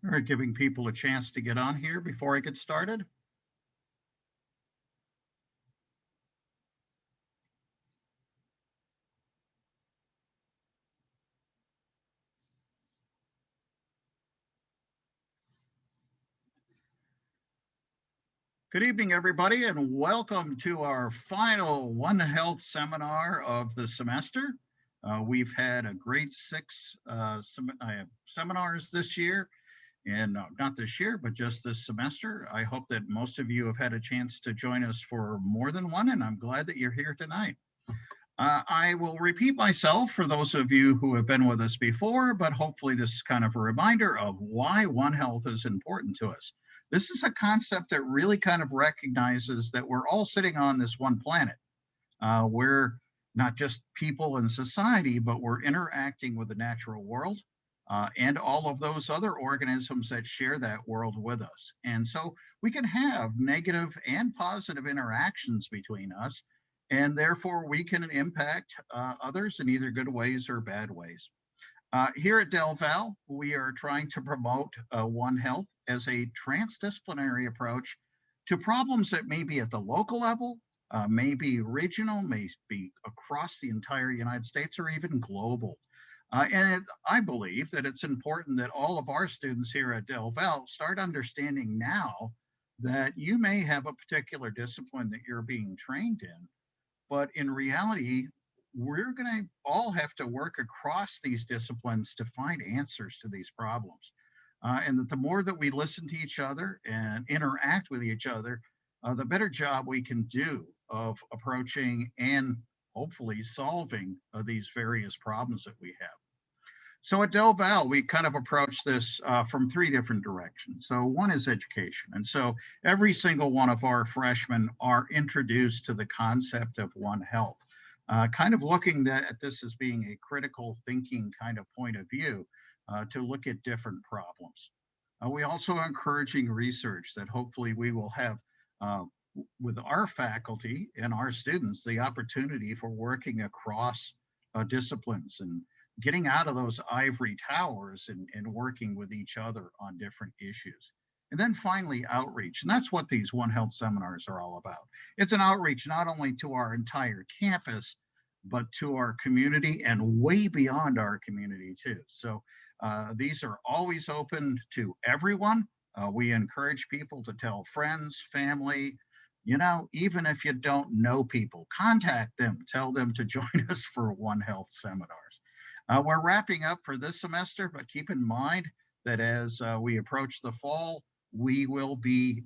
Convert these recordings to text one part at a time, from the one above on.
All right, giving people a chance to get on here before I get started. Good evening, everybody, and welcome to our final One Health seminar of the semester. We've had a great six seminars this year, and not this year, but just this semester. I hope that most of you have had a chance to join us for more than one, and I'm glad that you're here tonight. I will repeat myself for those of you who have been with us before, but hopefully this is kind of a reminder of why One Health is important to us. This is a concept that really kind of recognizes that we're all sitting on this one planet. We're not just people in society, but we're interacting with the natural world and all of those other organisms that share that world with us. And so we can have negative and positive interactions between us, and therefore we can impact others in either good ways or bad ways. Here at Del Val, we are trying to promote One Health as a transdisciplinary approach to problems that may be at the local level, may be regional, may be across the entire United States, or even global. I believe that it's important that all of our students here at Del Val start understanding now that you may have a particular discipline that you're being trained in, but in reality, we're going to all have to work across these disciplines to find answers to these problems. And that the more that we listen to each other and interact with each other, the better job we can do of approaching and hopefully solving these various problems that we have. So at Del Val, we kind of approach this from three different directions. So one is education. And so every single one of our freshmen are introduced to the concept of One Health, kind of looking at this as being a critical thinking kind of point of view to look at different problems. We also are encouraging research that hopefully we will have uh, with our faculty and our students the opportunity for working across disciplines and getting out of those ivory towers and working with each other on different issues. And then finally, outreach. And that's what these One Health seminars are all about. It's an outreach not only to our entire campus, but to our community and way beyond our community, too. So these are always open to everyone. We encourage people to tell friends, family, even if you don't know people, contact them, tell them to join us for One Health seminars. We're wrapping up for this semester, but keep in mind that as we approach the fall, we will be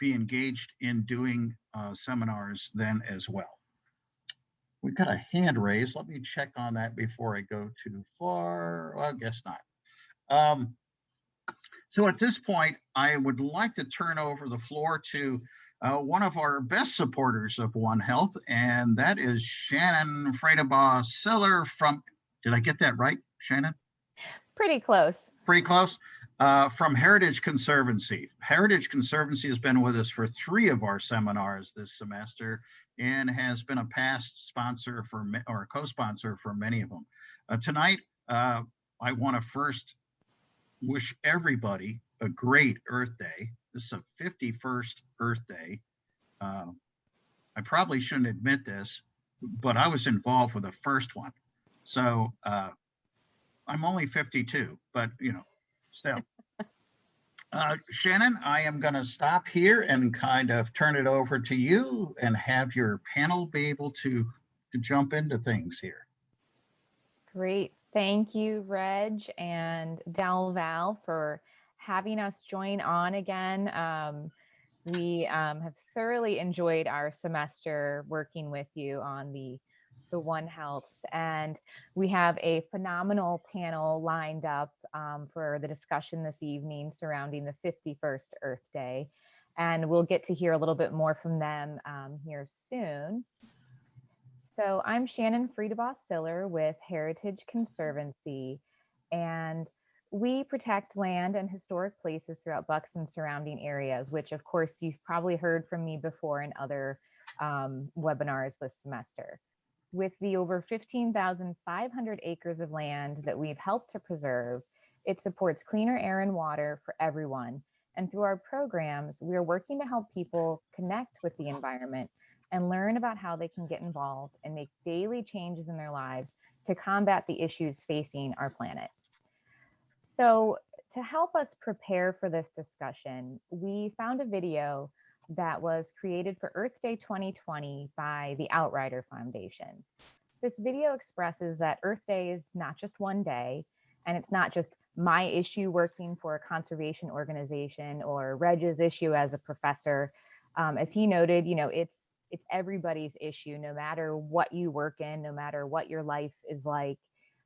engaged in doing seminars then as well. We've got a hand raised. Let me check on that before I go too far. Well, I guess not. Um, so at this point, I would like to turn over the floor to one of our best supporters of One Health, and that is Shannon Freidebaugh Siller from, did I get that right, Shannon? Pretty close. Pretty close. From Heritage Conservancy. Heritage Conservancy has been with us for three of our seminars this semester and has been a past sponsor or co-sponsor for many of them. Tonight, I want to first wish everybody a great Earth Day. This is a 51st Earth Day. I probably shouldn't admit this, but I was involved with the first one. So I'm only 52, but still. Shannon, I am going to stop here and kind of turn it over to you and have your panel be able to jump into things here. Great. Thank you, Reg and Del Val, for having us join on again. We have thoroughly enjoyed our semester working with you on the One Health, and we have a phenomenal panel lined up for the discussion this evening surrounding the 51st Earth Day, and we'll get to hear a little bit more from them here soon. So I'm Shannon Freidebaugh Siller with Heritage Conservancy, and we protect land and historic places throughout Bucks and surrounding areas, which of course you've probably heard from me before in other webinars this semester. With the over 15,500 acres of land that we've helped to preserve, It supports cleaner air and water for everyone. And through our programs, we are working to help people connect with the environment and learn about how they can get involved and make daily changes in their lives to combat the issues facing our planet. So to help us prepare for this discussion, we found a video that was created for Earth Day 2020 by the Outrider Foundation. This video expresses that Earth Day is not just one day, and it's not just my issue working for a conservation organization or Reg's issue as a professor. As he noted, it's everybody's issue, no matter what you work in, no matter what your life is like.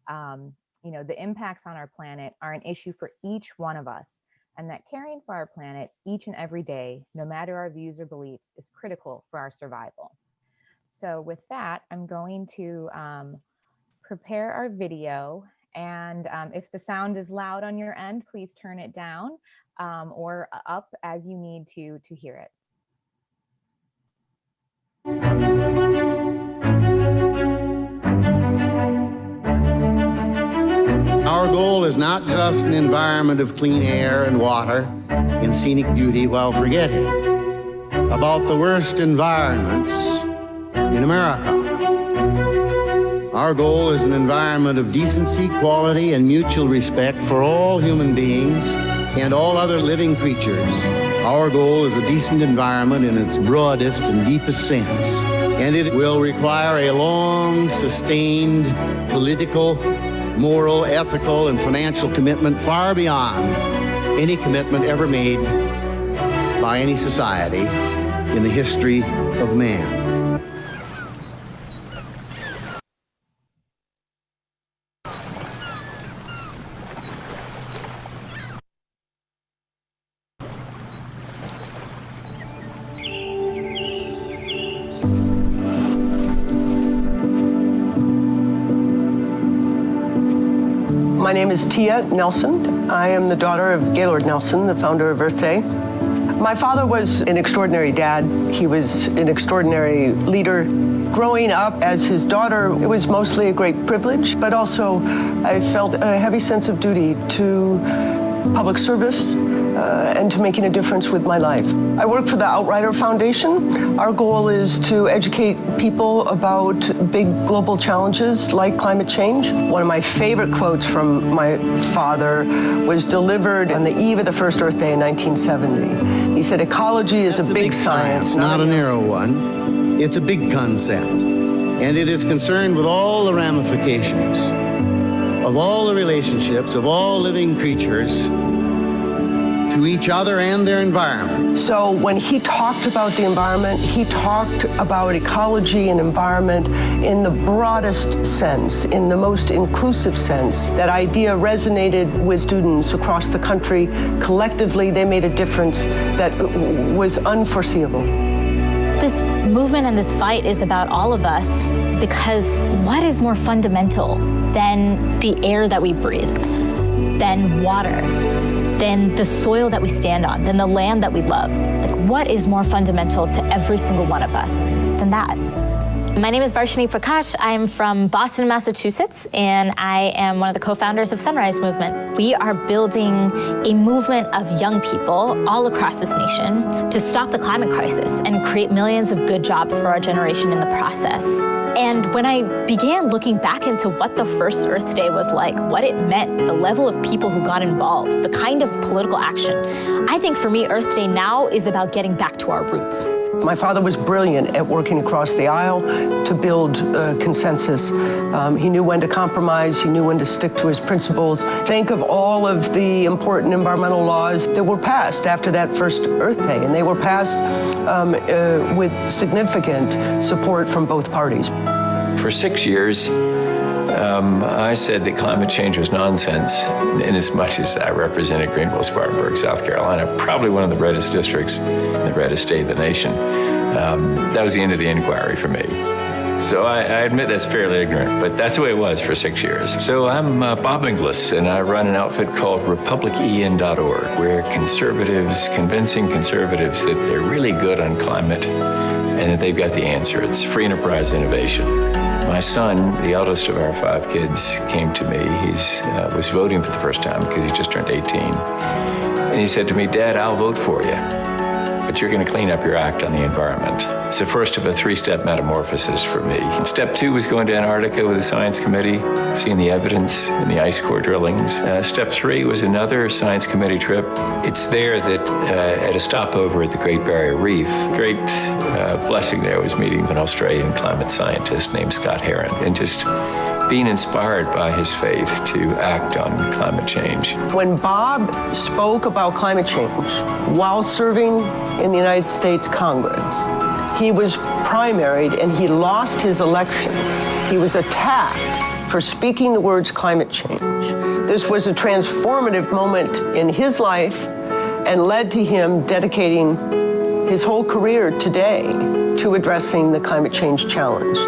The impacts on our planet are an issue for each one of us, and that caring for our planet each and every day, no matter our views or beliefs, is critical for our survival. So with that, I'm going to prepare our video. And if the sound is loud on your end, please turn it down or up as you need to hear it. Our goal is not just an environment of clean air and water and scenic beauty while forgetting about the worst environments in America. Our goal is an environment of decency, quality, and mutual respect for all human beings and all other living creatures. Our goal is a decent environment in its broadest and deepest sense. And it will require a long, sustained political, moral, ethical, and financial commitment far beyond any commitment ever made by any society in the history of man. My name is Tia Nelson. I am the daughter of Gaylord Nelson, the founder of Earth Day. My father was an extraordinary dad. He was an extraordinary leader. Growing up as his daughter, it was mostly a great privilege, but also I felt a heavy sense of duty to public service and to making a difference with my life. I work for the Outrider Foundation. Our goal is to educate people about big global challenges like climate change. One of my favorite quotes from my father was delivered on the eve of the first Earth Day in 1970. He said, "Ecology is a big science, not a narrow one. It's a big concept, and it is concerned with all the ramifications of all the relationships of all living creatures to each other and their environment." So when he talked about the environment, he talked about ecology and environment in the broadest sense, in the most inclusive sense. That idea resonated with students across the country. Collectively, they made a difference that was unforeseeable. This movement and this fight is about all of us, because what is more fundamental than the air that we breathe, than water, than the soil that we stand on, than the land that we love? Like, what is more fundamental to every single one of us than that? My name is Varshini Prakash. I'm from Boston, Massachusetts, and I am one of the co-founders of Sunrise Movement. We are building a movement of young people all across this nation to stop the climate crisis and create millions of good jobs for our generation in the process. And when I began looking back into what the first Earth Day was like, what it meant, the level of people who got involved, the kind of political action, I think for me, Earth Day now is about getting back to our roots. My father was brilliant at working across the aisle to build consensus. He knew when to compromise, he knew when to stick to his principles. Think of all of the important environmental laws that were passed after that first Earth Day, and they were passed with significant support from both parties. For 6 years, I said that climate change was nonsense, in as much as I represented Greenville-Spartanburg, South Carolina, probably one of the reddest districts in the reddest state of the nation. That was the end of the inquiry for me. So I admit that's fairly ignorant, but that's the way it was for 6 years. So I'm Bob Inglis, and I run an outfit called republicen.org, where convincing conservatives that they're really good on climate and that they've got the answer. It's free enterprise innovation. My son, the eldest of our 5 kids, came to me. He was voting for the first time because he just turned 18. And he said to me, "Dad, I'll vote for you, but you're going to clean up your act on the environment." It's the first of a 3-step metamorphosis for me. And step 2 was going to Antarctica with the science committee, seeing the evidence in the ice core drillings. Step 3 was another science committee trip. It's there that at a stopover at the Great Barrier Reef, great blessing there was meeting an Australian climate scientist named Scott Heron, and just being inspired by his faith to act on climate change. When Bob spoke about climate change while serving in the United States Congress, he was primaried and he lost his election. He was attacked for speaking the words climate change. This was a transformative moment in his life and led to him dedicating his whole career today to addressing the climate change challenge.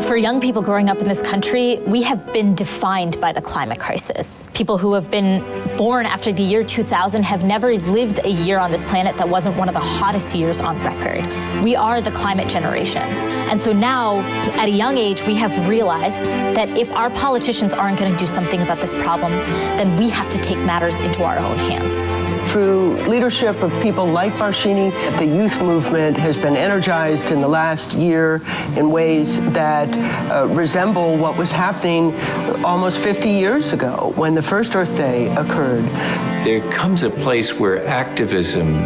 For young people growing up in this country, we have been defined by the climate crisis. People who have been born after the year 2000 have never lived a year on this planet that wasn't one of the hottest years on record. We are the climate generation. And so now, at a young age, we have realized that if our politicians aren't going to do something about this problem, then we have to take matters into our own hands. Through leadership of people like Varshini, the youth movement has been energized in the last year in ways that resemble what was happening almost 50 years ago when the first Earth Day occurred. There comes a place where activism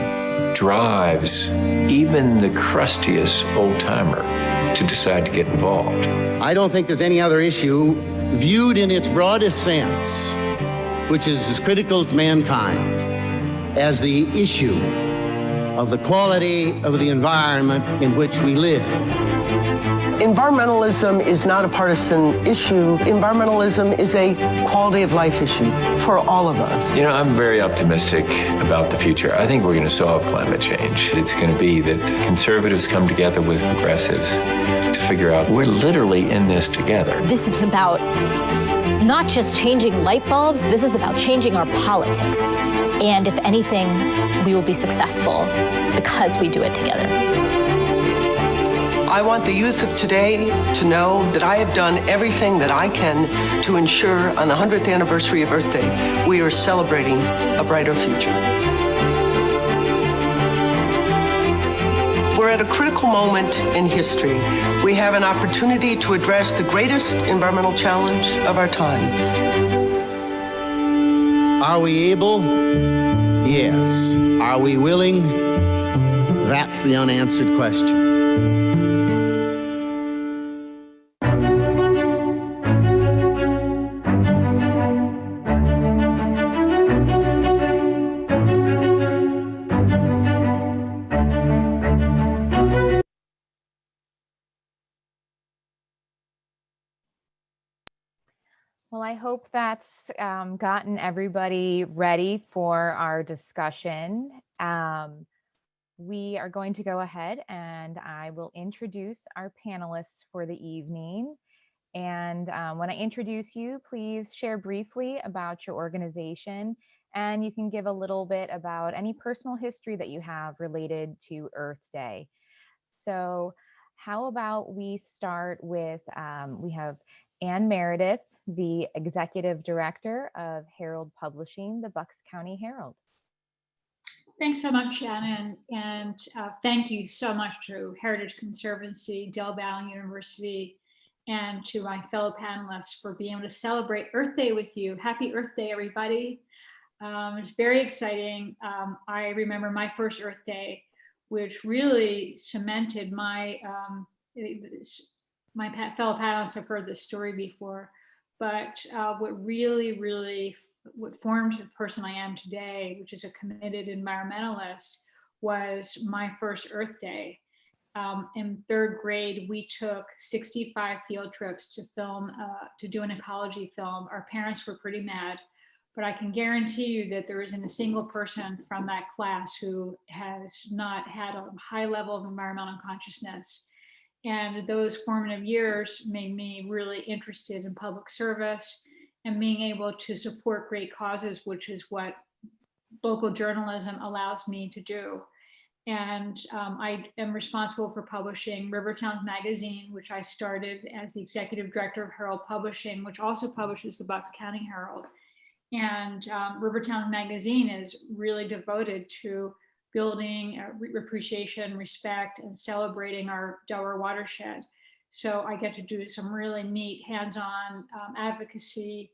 drives even the crustiest old-timer to decide to get involved. I don't think there's any other issue viewed in its broadest sense, which is as critical to mankind as the issue of the quality of the environment in which we live. Environmentalism is not a partisan issue. Environmentalism is a quality of life issue for all of us. You know, I'm very optimistic about the future. I think we're going to solve climate change. It's going to be that conservatives come together with progressives to figure out we're literally in this together. This is about not just changing light bulbs, this is about changing our politics. And if anything, we will be successful because we do it together. I want the youth of today to know that I have done everything that I can to ensure on the 100th anniversary of Earth Day, we are celebrating a brighter future. We're at a critical moment in history. We have an opportunity to address the greatest environmental challenge of our time. Are we able? Yes. Are we willing? That's the unanswered question. Well, I hope that's gotten everybody ready for our discussion. We are going to go ahead and I will introduce our panelists for the evening. And when I introduce you, please share briefly about your organization, and you can give a little bit about any personal history that you have related to Earth Day. So how about we start with, we have Ann Meredith, the Executive Director of Herald Publishing, the Bucks County Herald. Thanks so much, Shannon, and thank you so much to Heritage Conservancy, Del Valle University, and to my fellow panelists for being able to celebrate Earth Day with you. Happy Earth Day, everybody. It's very exciting. I remember my first Earth Day, which really cemented my, fellow panelists have heard this story before, but what formed the person I am today, which is a committed environmentalist, was my first Earth Day. In 3rd grade, we took 65 field trips to film, to do an ecology film. Our parents were pretty mad, but I can guarantee you that there isn't a single person from that class who has not had a high level of environmental consciousness. And those formative years made me really interested in public service and being able to support great causes, which is what local journalism allows me to do. And I am responsible for publishing Rivertowns Magazine, which I started as the executive director of Herald Publishing, which also publishes the Bucks County Herald. And Rivertowns Magazine is really devoted to building appreciation, respect, and celebrating our Delaware watershed. So I get to do some really neat hands-on advocacy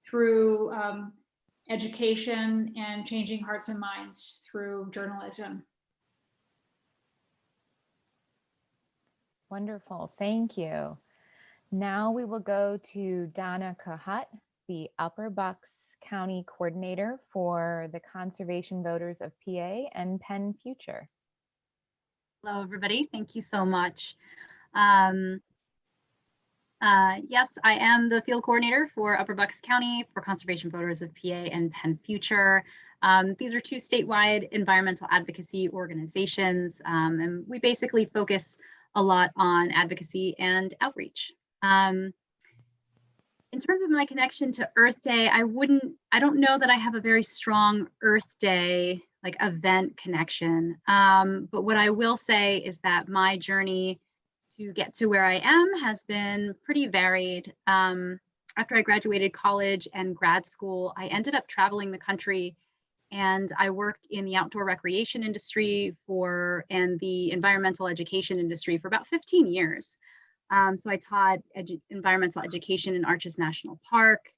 through education and changing hearts and minds through journalism. Wonderful, thank you. Now we will go to Donna Kahut, the Upper Bucks County Coordinator for the Conservation Voters of PA and Penn Future. Hello, everybody. Thank you so much. Yes, I am the field coordinator for Upper Bucks County for Conservation Voters of PA and Penn Future. These are two statewide environmental advocacy organizations, and we basically focus a lot on advocacy and outreach. In terms of my connection to Earth Day, I don't know that I have a very strong Earth Day like event connection. But what I will say is that my journey to get to where I am has been pretty varied. After I graduated college and grad school, I ended up traveling the country, and I worked in the outdoor recreation industry and the environmental education industry for about 15 years. So I taught environmental education in Arches National Park.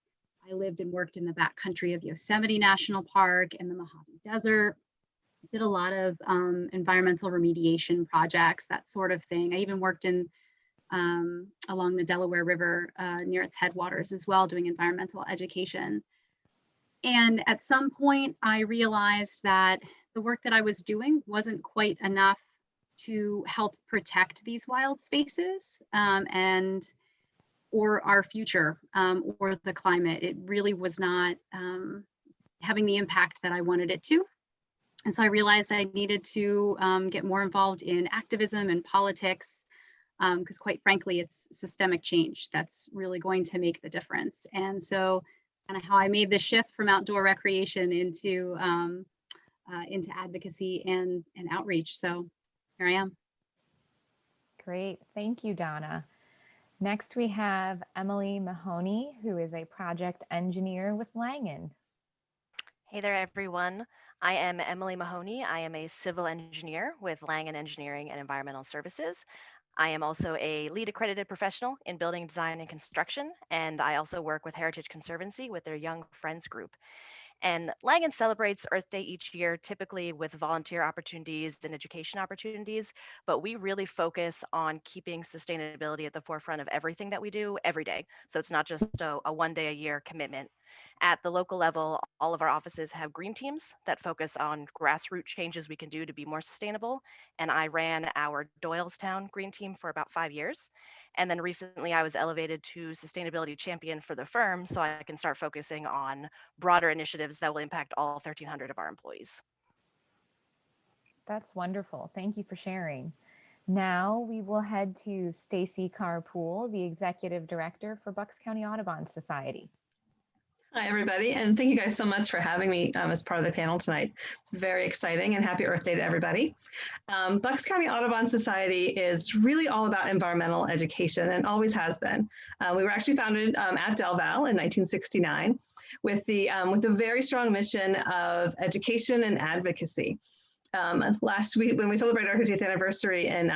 I lived and worked in the backcountry of Yosemite National Park and the Mojave Desert. I did a lot of environmental remediation projects, that sort of thing. I even worked in along the Delaware River near its headwaters as well, doing environmental education. And at some point, I realized that the work that I was doing wasn't quite enough to help protect these wild spaces or our future or the climate. It really was not having the impact that I wanted it to. And so I realized I needed to get more involved in activism and politics, because quite frankly, it's systemic change that's really going to make the difference. And so kind of how I made the shift from outdoor recreation into advocacy and outreach. So here I am. Great, thank you, Donna. Next we have Emily Mahoney, who is a project engineer with Langen. Hey there, everyone. I am Emily Mahoney. I am a civil engineer with Langen Engineering and Environmental Services. I am also a LEED accredited professional in building design and construction, and I also work with Heritage Conservancy with their Young Friends group. And Langen celebrates Earth Day each year, typically with volunteer opportunities and education opportunities, but we really focus on keeping sustainability at the forefront of everything that we do every day. So it's not just a one day a year commitment. At the local level, all of our offices have green teams that focus on grassroots changes we can do to be more sustainable. And I ran our Doylestown green team for about 5 years. And then recently I was elevated to sustainability champion for the firm, so I can start focusing on broader initiatives that will impact all 1,300 of our employees. That's wonderful. Thank you for sharing. Now we will head to Stacy Carpool, the Executive Director for Bucks County Audubon Society. Hi, everybody, and thank you guys so much for having me as part of the panel tonight. It's very exciting, and happy Earth Day to everybody. Bucks County Audubon Society is really all about environmental education and always has been. We were actually founded at Delval in 1969 with the very strong mission of education and advocacy. Last week, when we celebrated our 50th anniversary in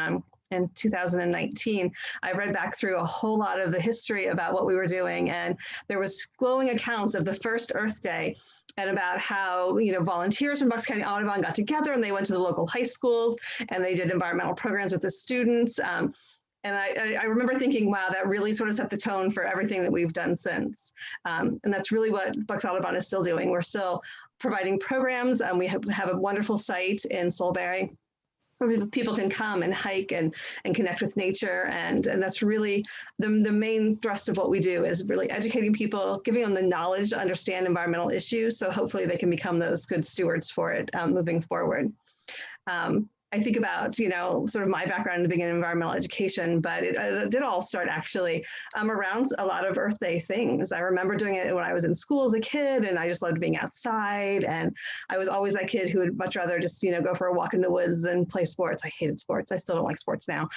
2019, I read back through a whole lot of the history about what we were doing, and there was glowing accounts of the first Earth Day and about how volunteers from Bucks County Audubon got together and they went to the local high schools and they did environmental programs with the students. And I remember thinking, wow, that really sort of set the tone for everything that we've done since. And that's really what Bucks Audubon is still doing. We're still providing programs. We have a wonderful site in Solebury where people can come and hike and connect with nature. And that's really the main thrust of what we do, is really educating people, giving them the knowledge to understand environmental issues. So hopefully they can become those good stewards for it moving forward. I think about, sort of my background being in environmental education, but it did all start actually around a lot of Earth Day things. I remember doing it when I was in school as a kid, and I just loved being outside. And I was always that kid who would much rather just, go for a walk in the woods than play sports. I hated sports. I still don't like sports now.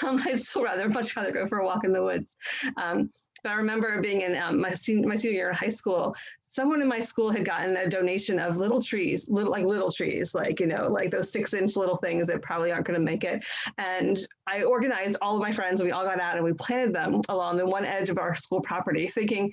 I'd still much rather go for a walk in the woods. But I remember being in my senior year in high school, someone in my school had gotten a donation of little trees, like those 6-inch little things that probably aren't going to make it. And I organized all of my friends, and we all got out and we planted them along the one edge of our school property, thinking,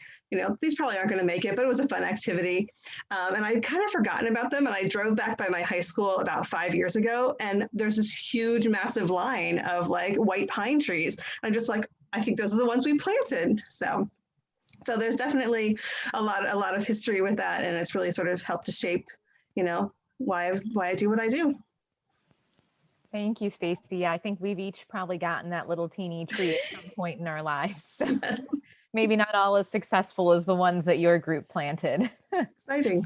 these probably aren't going to make it, but it was a fun activity. And I'd kind of forgotten about them. And I drove back by my high school about 5 years ago, and there's this huge, massive line of like white pine trees. I'm just like, I think those are the ones we planted. So there's definitely a lot of history with that, and it's really sort of helped to shape, why I do what I do. Thank you, Stacy. I think we've each probably gotten that little teeny tree at some point in our lives. So maybe not all as successful as the ones that your group planted. Exciting.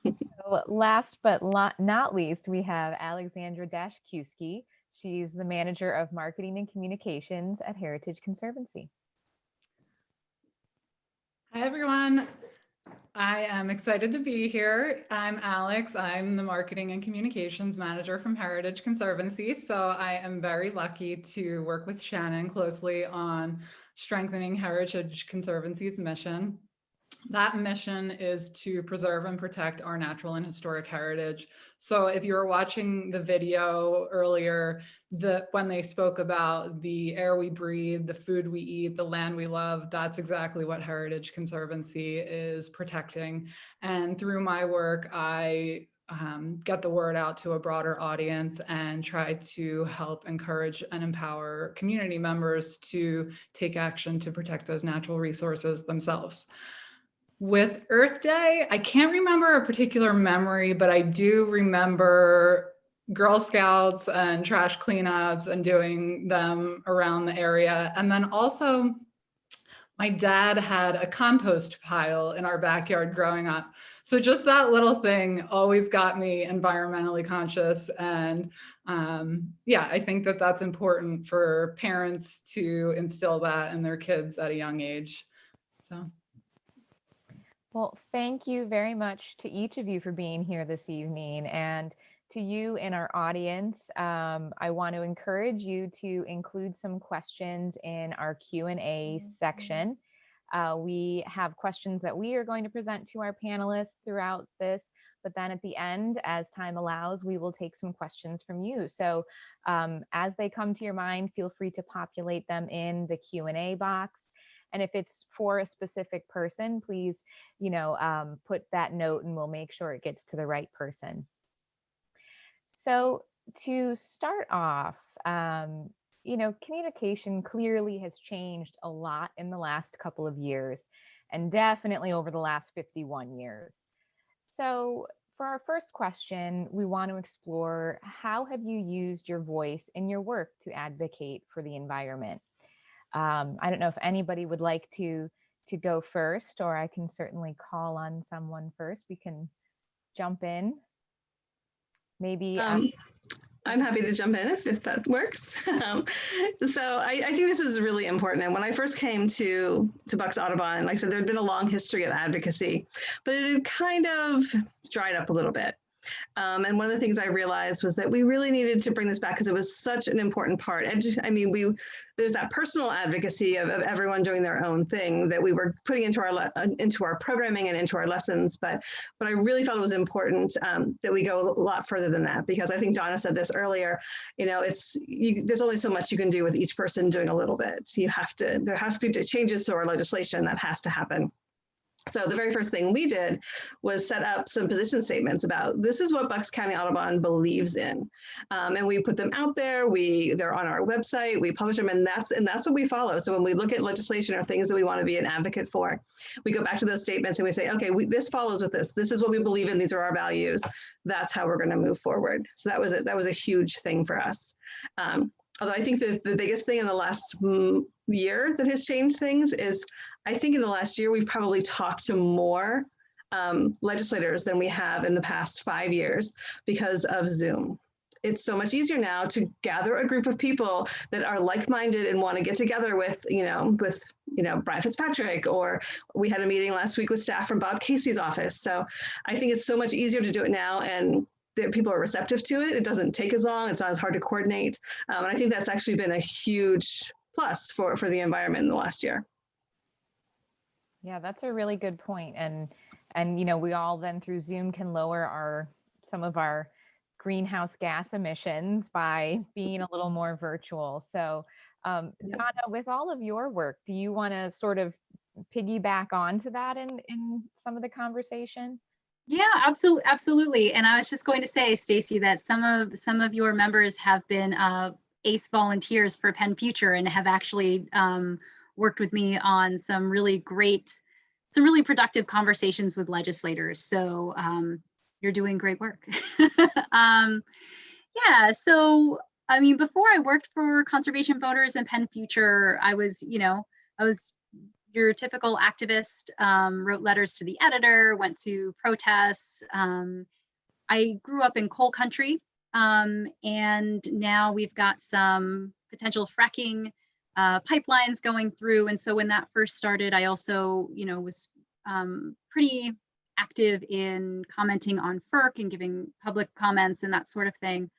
So last but not least, we have Alexandra Dashkiewski. She's the manager of marketing and communications at Heritage Conservancy. Hi, everyone. I am excited to be here. I'm Alex. I'm the marketing and communications manager from Heritage Conservancy. So I am very lucky to work with Shannon closely on strengthening Heritage Conservancy's mission. That mission is to preserve and protect our natural and historic heritage. So if you were watching the video earlier, when they spoke about the air we breathe, the food we eat, the land we love, that's exactly what Heritage Conservancy is protecting. And through my work, I get the word out to a broader audience and try to help encourage and empower community members to take action to protect those natural resources themselves. With Earth Day, I can't remember a particular memory, but I do remember Girl Scouts and trash cleanups and doing them around the area. And then also, my dad had a compost pile in our backyard growing up. So just that little thing always got me environmentally conscious. And yeah, I think that that's important for parents to instill that in their kids at a young age. So. Well, thank you very much to each of you for being here this evening, and to you in our audience. I want to encourage you to include some questions in our Q&A section. We have questions that we are going to present to our panelists throughout this, but then at the end, as time allows, we will take some questions from you. So as they come to your mind, feel free to populate them in the Q&A box. And if it's for a specific person, please, put that note and we'll make sure it gets to the right person. So to start off, communication clearly has changed a lot in the last couple of years, and definitely over the last 51 years. So for our first question, we want to explore, how have you used your voice in your work to advocate for the environment? I don't know if anybody would like to go first, or I can certainly call on someone first. We can jump in. Maybe. I'm happy to jump in if that works. So I think this is really important. And when I first came to Bucks Audubon, like I said, there'd been a long history of advocacy, but it had kind of dried up a little bit. And one of the things I realized was that we really needed to bring this back because it was such an important part. And there's that personal advocacy of everyone doing their own thing that we were putting into our programming and into our lessons. But I really felt it was important that we go a lot further than that, because I think Donna said this earlier. There's only so much you can do with each person doing a little bit. There has to be changes to our legislation that has to happen. So the very first thing we did was set up some position statements about, this is what Bucks County Audubon believes in. And we put them out there, they're on our website, we publish them, and that's what we follow. So when we look at legislation or things that we want to be an advocate for, we go back to those statements and we say, okay, this follows with this. This is what we believe in, these are our values. That's how we're going to move forward. So that was a huge thing for us. Although I think the biggest thing in the last year that has changed things is, I think in the last year, we've probably talked to more legislators than we have in the past 5 years because of Zoom. it's so much easier now to gather a group of people that are like-minded and want to get together with Brian Fitzpatrick, or we had a meeting last week with staff from Bob Casey's office. So I think it's so much easier to do it now, and that people are receptive to it. It doesn't take as long. It's not as hard to coordinate. And I think that's actually been a huge plus for the environment in the last year. Yeah, that's a really good point. And we all then through Zoom can lower some of our greenhouse gas emissions by being a little more virtual. So Donna, with all of your work, do you want to sort of piggyback onto that in some of the conversation? Yeah, absolutely. And I was just going to say, Stacy, that some of your members have been ACE volunteers for Penn Future and have actually worked with me on some really productive conversations with legislators. So you're doing great work. Yeah, so I mean, before I worked for Conservation Voters and Penn Future, I was your typical activist, wrote letters to the editor, went to protests. I grew up in coal country, and now we've got some potential fracking pipelines going through. And so when that first started, I also, was pretty active in commenting on FERC and giving public comments and that sort of thing.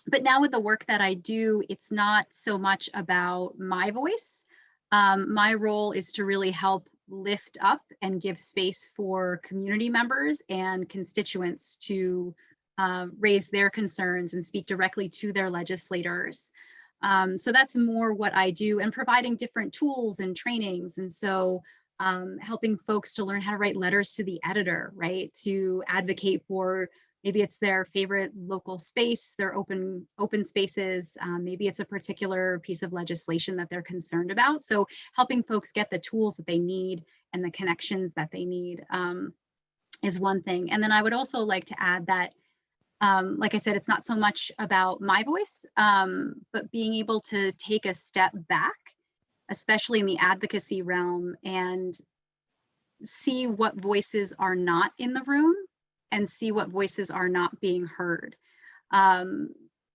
But now with the work that I do, it's not so much about my voice. My role is to really help lift up and give space for community members and constituents to raise their concerns and speak directly to their legislators. So that's more what I do, and providing different tools and trainings. And so helping folks to learn how to write letters to the editor, right? To advocate for, maybe it's their favorite local space, their open spaces. Maybe it's a particular piece of legislation that they're concerned about. So helping folks get the tools that they need and the connections that they need is one thing. And then I would also like to add that, like I said, it's not so much about my voice, but being able to take a step back, especially in the advocacy realm, and see what voices are not in the room and see what voices are not being heard.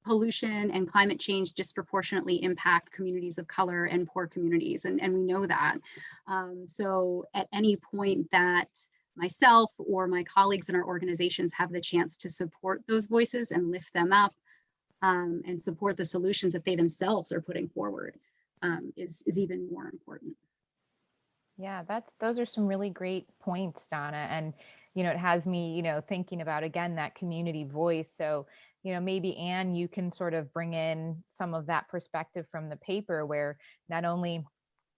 Pollution and climate change disproportionately impact communities of color and poor communities, and we know that. So at any point that myself or my colleagues in our organizations have the chance to support those voices and lift them up, and support the solutions that they themselves are putting forward, is even more important. Yeah, those are some really great points, Donna. And it has me, thinking about, again, that community voice. So, maybe Anne, you can sort of bring in some of that perspective from the paper, where not only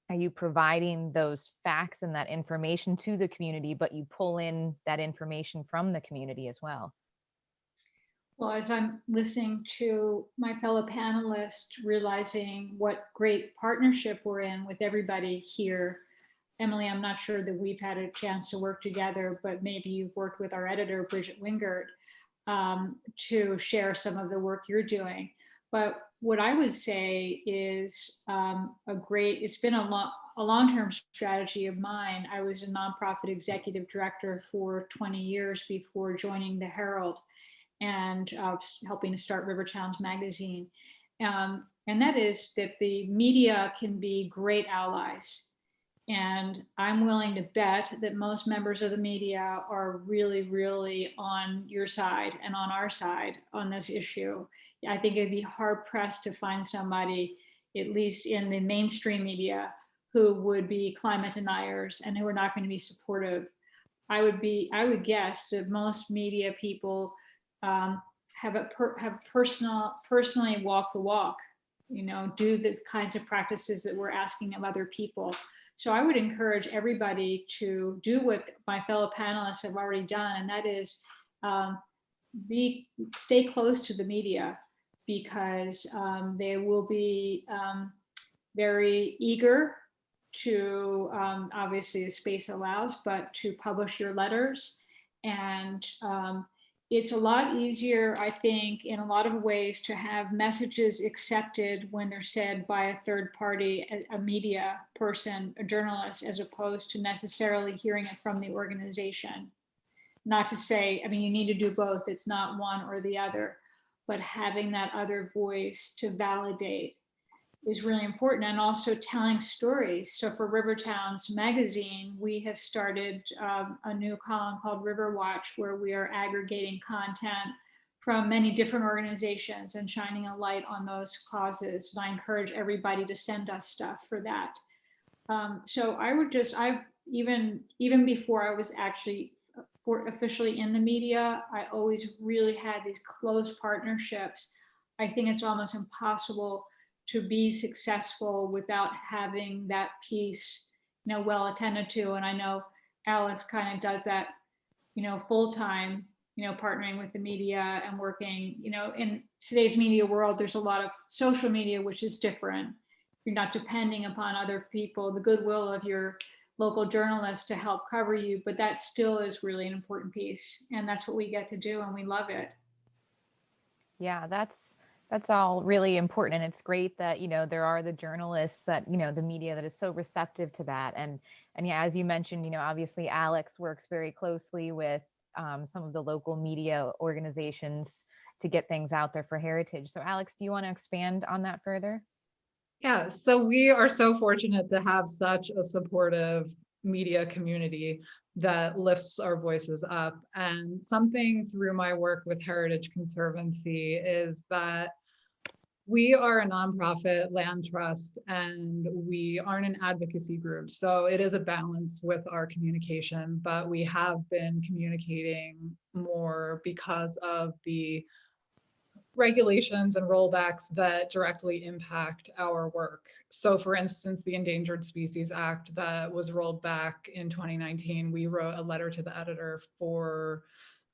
are you providing those facts and that information to the community, but you pull in that information from the community as well. Well, as I'm listening to my fellow panelists, realizing what great partnership we're in with everybody here. Emily, I'm not sure that we've had a chance to work together, but maybe you've worked with our editor, Bridget Wingert, to share some of the work you're doing. But what I would say is it's been a long-term strategy of mine. I was a nonprofit executive director for 20 years before joining the Herald and helping to start River Towns Magazine. And that is that the media can be great allies. And I'm willing to bet that most members of the media are really, really on your side and on our side on this issue. I think it'd be hard pressed to find somebody, at least in the mainstream media, who would be climate deniers and who are not going to be supportive. I would guess that most media people have personally walk the walk, do the kinds of practices that we're asking of other people. So I would encourage everybody to do what my fellow panelists have already done, and that is stay close to the media, because they will be very eager to, obviously the space allows, but to publish your letters. And it's a lot easier, I think, in a lot of ways, to have messages accepted when they're said by a third party, a media person, a journalist, as opposed to necessarily hearing it from the organization. Not to say, I mean, you need to do both. It's not one or the other. but having that other voice to validate is really important, and also telling stories. So for River Towns magazine, we have started a new column called River Watch, where we are aggregating content from many different organizations and shining a light on those causes. And I encourage everybody to send us stuff for that. So even before I was actually officially in the media, I always really had these close partnerships. I think it's almost impossible to be successful without having that piece, well attended to. And I know Alex kind of does that, full time, partnering with the media and working, in today's media world, there's a lot of social media, which is different. You're not depending upon other people, the goodwill of your local journalists to help cover you, but that still is really an important piece. And that's what we get to do, and we love it. Yeah, that's all really important, and it's great that there are the journalists that the media that is so receptive to that, and yeah, as you mentioned, obviously Alex works very closely with some of the local media organizations to get things out there for heritage. So Alex, do you want to expand on that further? Yeah, so we are so fortunate to have such a supportive media community that lifts our voices up. And something through my work with Heritage Conservancy is that we are a nonprofit land trust and we aren't an advocacy group. So it is a balance with our communication, but we have been communicating more because of the regulations and rollbacks that directly impact our work. So for instance, the Endangered Species Act that was rolled back in 2019, we wrote a letter to the editor for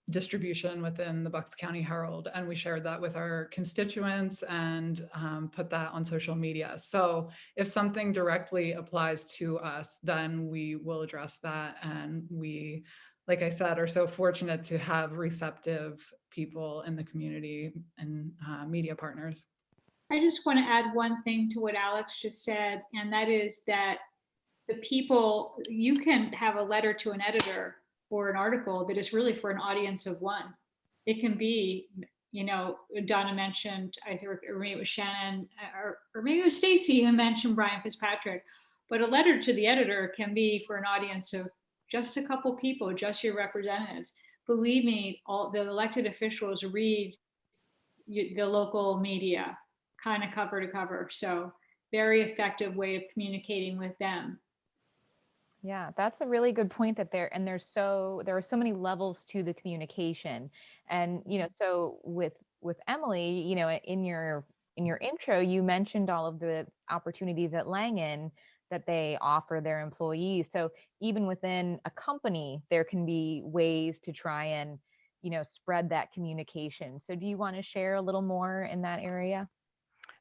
distribution within the Bucks County Herald, and we shared that with our constituents and put that on social media. So if something directly applies to us, then we will address that. And we, like I said, are so fortunate to have receptive people in the community and media partners. I just want to add one thing to what Alex just said, and that is that the people, you can have a letter to an editor or an article that is really for an audience of one. It can be, Donna mentioned, I think, or maybe it was Shannon, or maybe it was Stacy who mentioned Brian Fitzpatrick, but a letter to the editor can be for an audience of just a couple people, just your representatives. Believe me, all the elected officials read the local media kind of cover to cover. So very effective way of communicating with them. Yeah, that's a really good point that there are so many levels to the communication. And so with Emily, in your intro, you mentioned all of the opportunities at Langen that they offer their employees. So even within a company, there can be ways to try and spread that communication. So do you want to share a little more in that area?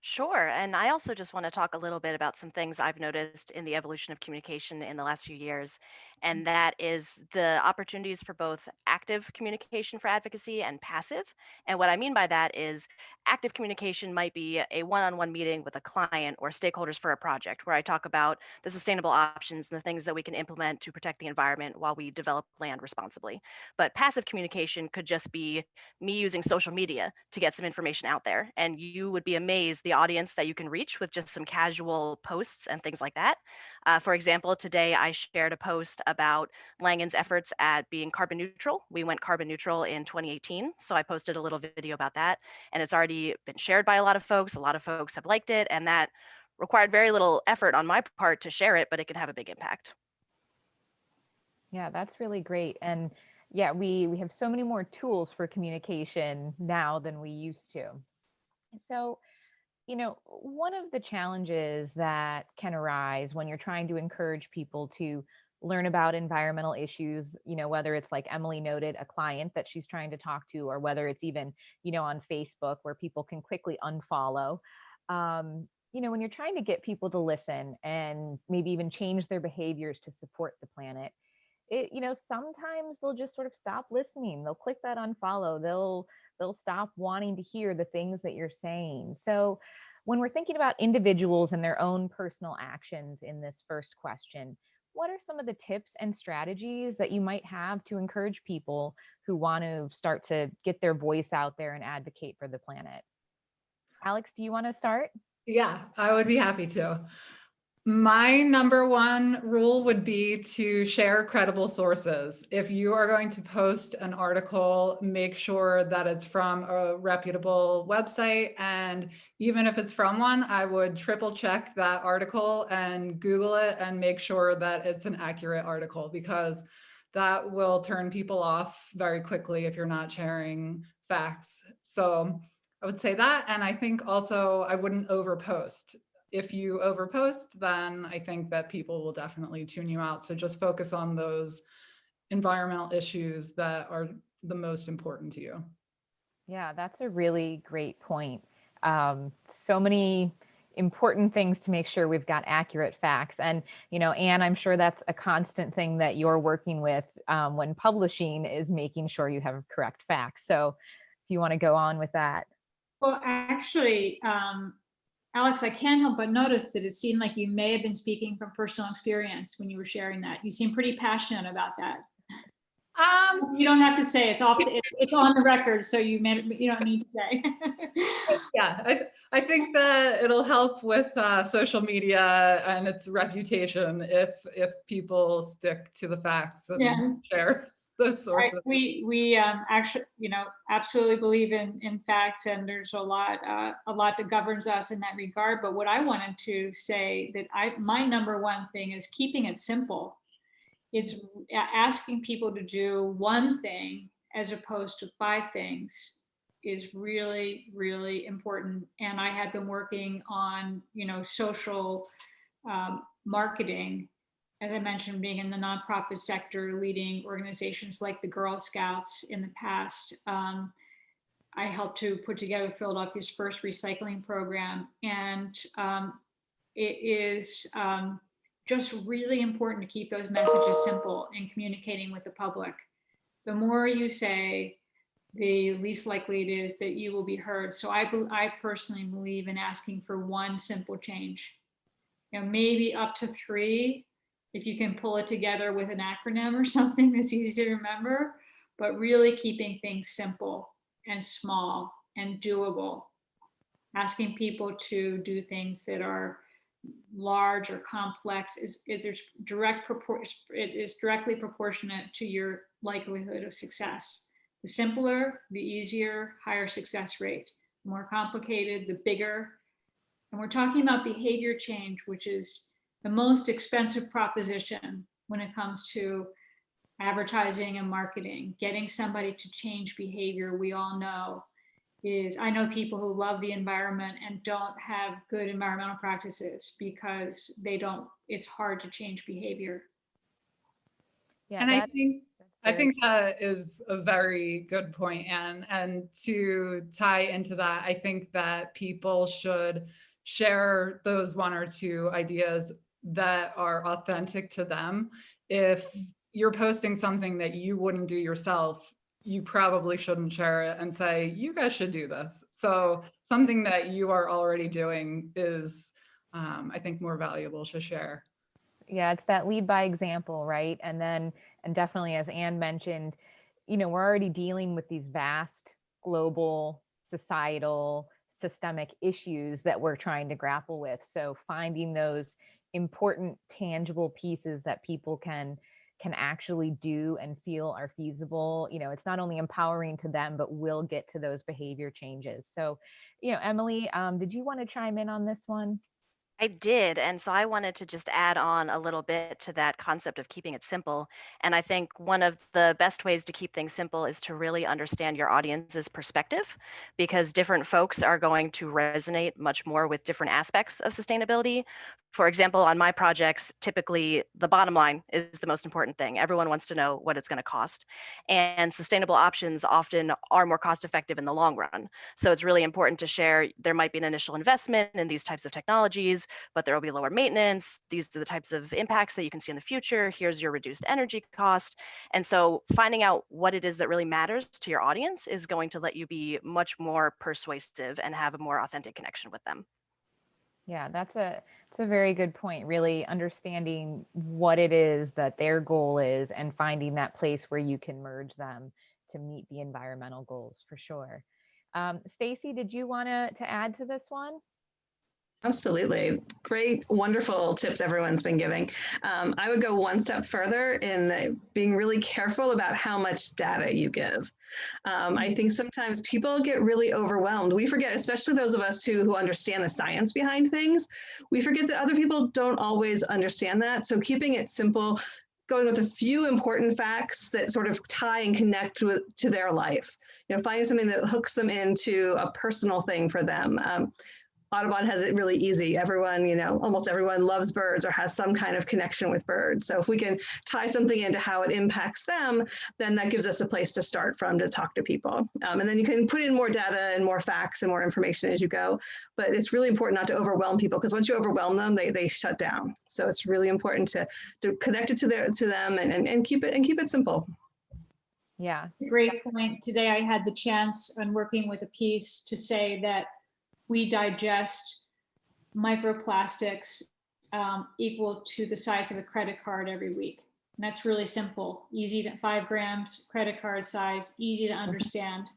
Sure. And I also just want to talk a little bit about some things I've noticed in the evolution of communication in the last few years. And that is the opportunities for both active communication for advocacy and passive. And what I mean by that is active communication might be a one-on-one meeting with a client or stakeholders for a project where I talk about the sustainable options and the things that we can implement to protect the environment while we develop land responsibly. But passive communication could just be me using social media to get some information out there. And you would be amazed the audience that you can reach with just some casual posts and things like that. For example, today I shared a post about Langen's efforts at being carbon neutral. We went carbon neutral in 2018. So I posted a little video about that, and it's already been shared by a lot of folks. A lot of folks have liked it, and that required very little effort on my part to share it, but it can have a big impact. Yeah, that's really great. And yeah, we have so many more tools for communication now than we used to. So, one of the challenges that can arise when you're trying to encourage people to learn about environmental issues, whether it's like Emily noted, a client that she's trying to talk to, or whether it's even, on Facebook where people can quickly unfollow. When you're trying to get people to listen and maybe even change their behaviors to support the planet, sometimes they'll just sort of stop listening. They'll click that unfollow. They'll stop wanting to hear the things that you're saying. So when we're thinking about individuals and their own personal actions in this first question, what are some of the tips and strategies that you might have to encourage people who want to start to get their voice out there and advocate for the planet? Alex, do you want to start? Yeah, I would be happy to. My number one rule would be to share credible sources. If you are going to post an article, make sure that it's from a reputable website. And even if it's from one, I would triple check that article and Google it and make sure that it's an accurate article, because that will turn people off very quickly if you're not sharing facts. So I would say that. And I think also I wouldn't overpost. If you overpost, then I think that people will definitely tune you out. So just focus on those environmental issues that are the most important to you. Yeah, that's a really great point. So many important things to make sure we've got accurate facts. And, Anne, I'm sure that's a constant thing that you're working with when publishing, is making sure you have correct facts. So if you want to go on with that. Well, actually, Alex, I can't help but notice that it seemed like you may have been speaking from personal experience when you were sharing that. You seem pretty passionate about that. You don't have to say it's off. It's on the record, so you don't need to say. Yeah, I think that it'll help with social media and its reputation if people stick to the facts and share the sources. We actually, absolutely believe in facts, and there's a lot that governs us in that regard. But what I wanted to say that my number one thing is keeping it simple. It's asking people to do one thing as opposed to 5 things is really, really important. And I have been working on, social marketing, as I mentioned, being in the nonprofit sector, leading organizations like the Girl Scouts in the past. I helped to put together Philadelphia's first recycling program. And it is just really important to keep those messages simple in communicating with the public. The more you say, the least likely it is that you will be heard. So I personally believe in asking for one simple change. Maybe up to 3, if you can pull it together with an acronym or something that's easy to remember, but really keeping things simple and small and doable. Asking people to do things that are large or complex is directly proportionate to your likelihood of success. The simpler, the easier, higher success rate. The more complicated, the bigger. And we're talking about behavior change, which is the most expensive proposition when it comes to advertising and marketing. Getting somebody to change behavior, we all know, I know people who love the environment and don't have good environmental practices because it's hard to change behavior. Yeah, and I think that is a very good point, Anne. And to tie into that, I think that people should share those 1 or 2 ideas that are authentic to them. If you're posting something that you wouldn't do yourself, you probably shouldn't share it and say, you guys should do this. So something that you are already doing is, I think, more valuable to share. Yeah, it's that lead by example, right? And definitely, as Anne mentioned, we're already dealing with these vast global, societal, systemic issues that we're trying to grapple with. So finding those important, tangible pieces that people can actually do and feel are feasible, it's not only empowering to them, but will get to those behavior changes. So, Emily, did you want to chime in on this one? I did. And so I wanted to just add on a little bit to that concept of keeping it simple. And I think one of the best ways to keep things simple is to really understand your audience's perspective, because different folks are going to resonate much more with different aspects of sustainability. For example, on my projects, typically the bottom line is the most important thing. Everyone wants to know what it's going to cost. And sustainable options often are more cost effective in the long run. So it's really important to share there might be an initial investment in these types of technologies, but there will be lower maintenance. These are the types of impacts that you can see in the future. Here's your reduced energy cost. And so finding out what it is that really matters to your audience is going to let you be much more persuasive and have a more authentic connection with them. Yeah, it's a very good point. Really understanding what it is that their goal is and finding that place where you can merge them to meet the environmental goals for sure. Stacy, did you want to add to this one? Absolutely. Great, wonderful tips everyone's been giving. I would go one step further in being really careful about how much data you give. I think sometimes people get really overwhelmed. We forget, especially those of us who understand the science behind things, we forget that other people don't always understand that. So keeping it simple, going with a few important facts that sort of tie and connect to their life. Finding something that hooks them into a personal thing for them. Audubon has it really easy. Everyone, almost everyone loves birds or has some kind of connection with birds. So if we can tie something into how it impacts them, then that gives us a place to start from to talk to people. And then you can put in more data and more facts and more information as you go. But it's really important not to overwhelm people, because once you overwhelm them, they shut down. So it's really important to connect it to them and keep it simple. Yeah. Great point. Today I had the chance on working with a piece to say that we digest microplastics equal to the size of a credit card every week. And that's really simple, easy to 5 grams, credit card size, easy to understand.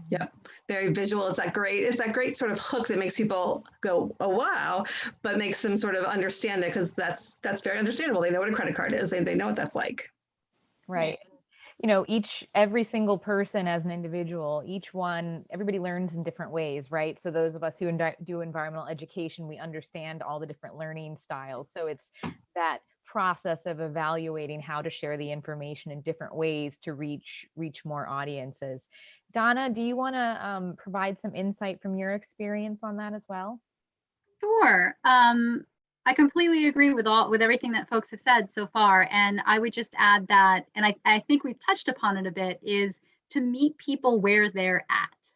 Yeah, very visual. It's that great sort of hook that makes people go, oh, wow, but makes them sort of understand it, because that's very understandable. They know what a credit card is. They know what that's like. Right. Every single person as an individual, everybody learns in different ways, right? So those of us who do environmental education, we understand all the different learning styles. So it's that process of evaluating how to share the information in different ways to reach more audiences. Donna, do you want to provide some insight from your experience on that as well? Sure. I completely agree with everything that folks have said so far. And I would just add that, and I think we've touched upon it a bit, is to meet people where they're at,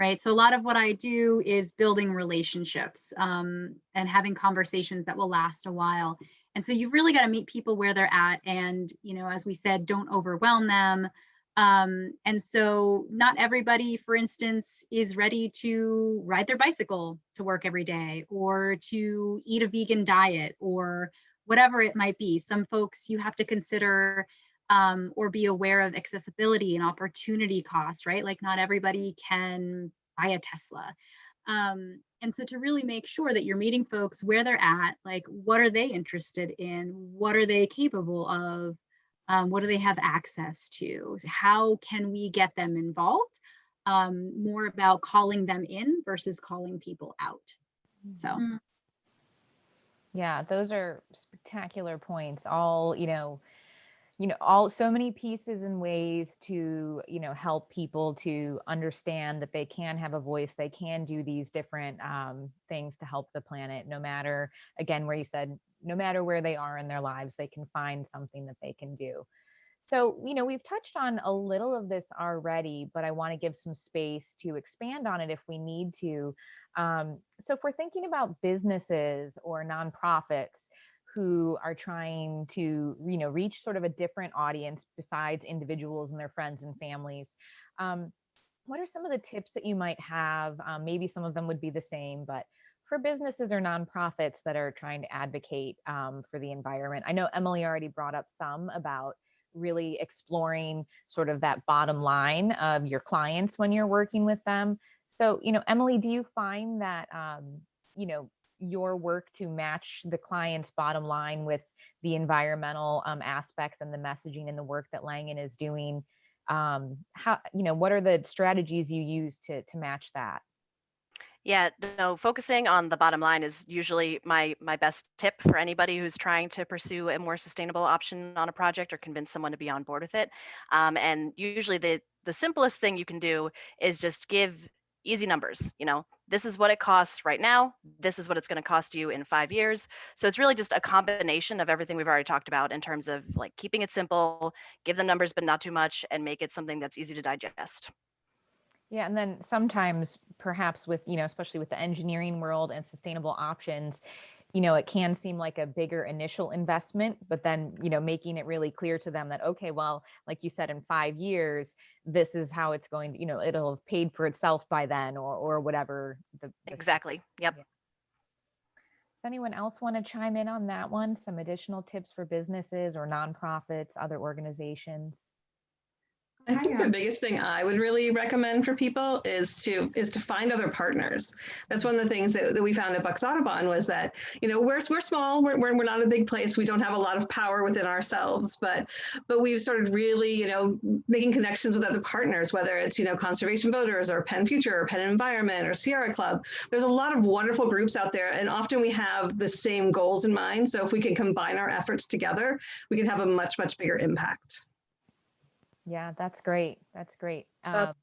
right? So a lot of what I do is building relationships and having conversations that will last a while. And so you've really got to meet people where they're at. And, as we said, don't overwhelm them. And so not everybody, for instance, is ready to ride their bicycle to work every day, or to eat a vegan diet, or whatever it might be. Some folks you have to consider or be aware of accessibility and opportunity costs, right? Like not everybody can buy a Tesla. And so to really make sure that you're meeting folks where they're at, like what are they interested in? What are they capable of? What do they have access to? How can we get them involved? More about calling them in versus calling people out. So. Yeah, those are spectacular points. All so many pieces and ways to, help people to understand that they can have a voice, they can do these different things to help the planet, no matter, again, where you said, no matter where they are in their lives, they can find something that they can do. So, we've touched on a little of this already, but I want to give some space to expand on it if we need to. So if we're thinking about businesses or nonprofits who are trying to, reach sort of a different audience besides individuals and their friends and families, what are some of the tips that you might have? Maybe some of them would be the same, but for businesses or nonprofits that are trying to advocate for the environment. I know Emily already brought up some about really exploring sort of that bottom line of your clients when you're working with them. So, Emily, do you find that, your work to match the client's bottom line with the environmental aspects and the messaging and the work that Langen is doing? What are the strategies you use to match that? Yeah, no, focusing on the bottom line is usually my best tip for anybody who's trying to pursue a more sustainable option on a project or convince someone to be on board with it. And usually the simplest thing you can do is just give easy numbers. This is what it costs right now. This is what it's going to cost you in 5 years. So it's really just a combination of everything we've already talked about in terms of like keeping it simple, give the numbers, but not too much, and make it something that's easy to digest. Yeah, and then sometimes perhaps with, especially with the engineering world and sustainable options, it can seem like a bigger initial investment, but then, making it really clear to them that, okay, well, like you said, in 5 years, this is how it's going to, it'll have paid for itself by then or whatever. Exactly. Yep. Yeah. Does anyone else want to chime in on that one? Some additional tips for businesses or nonprofits, other organizations? I think the biggest thing I would really recommend for people is to find other partners. That's one of the things that we found at Bucks Audubon was that, you know, we're small, we're not a big place, we don't have a lot of power within ourselves, but we've started really, you know, making connections with other partners, whether it's, you know, Conservation Voters or Penn Future or Penn Environment or Sierra Club. There's a lot of wonderful groups out there, and often we have the same goals in mind. So if we can combine our efforts together, we can have a much bigger impact. Yeah, that's great. That's great. Go ahead.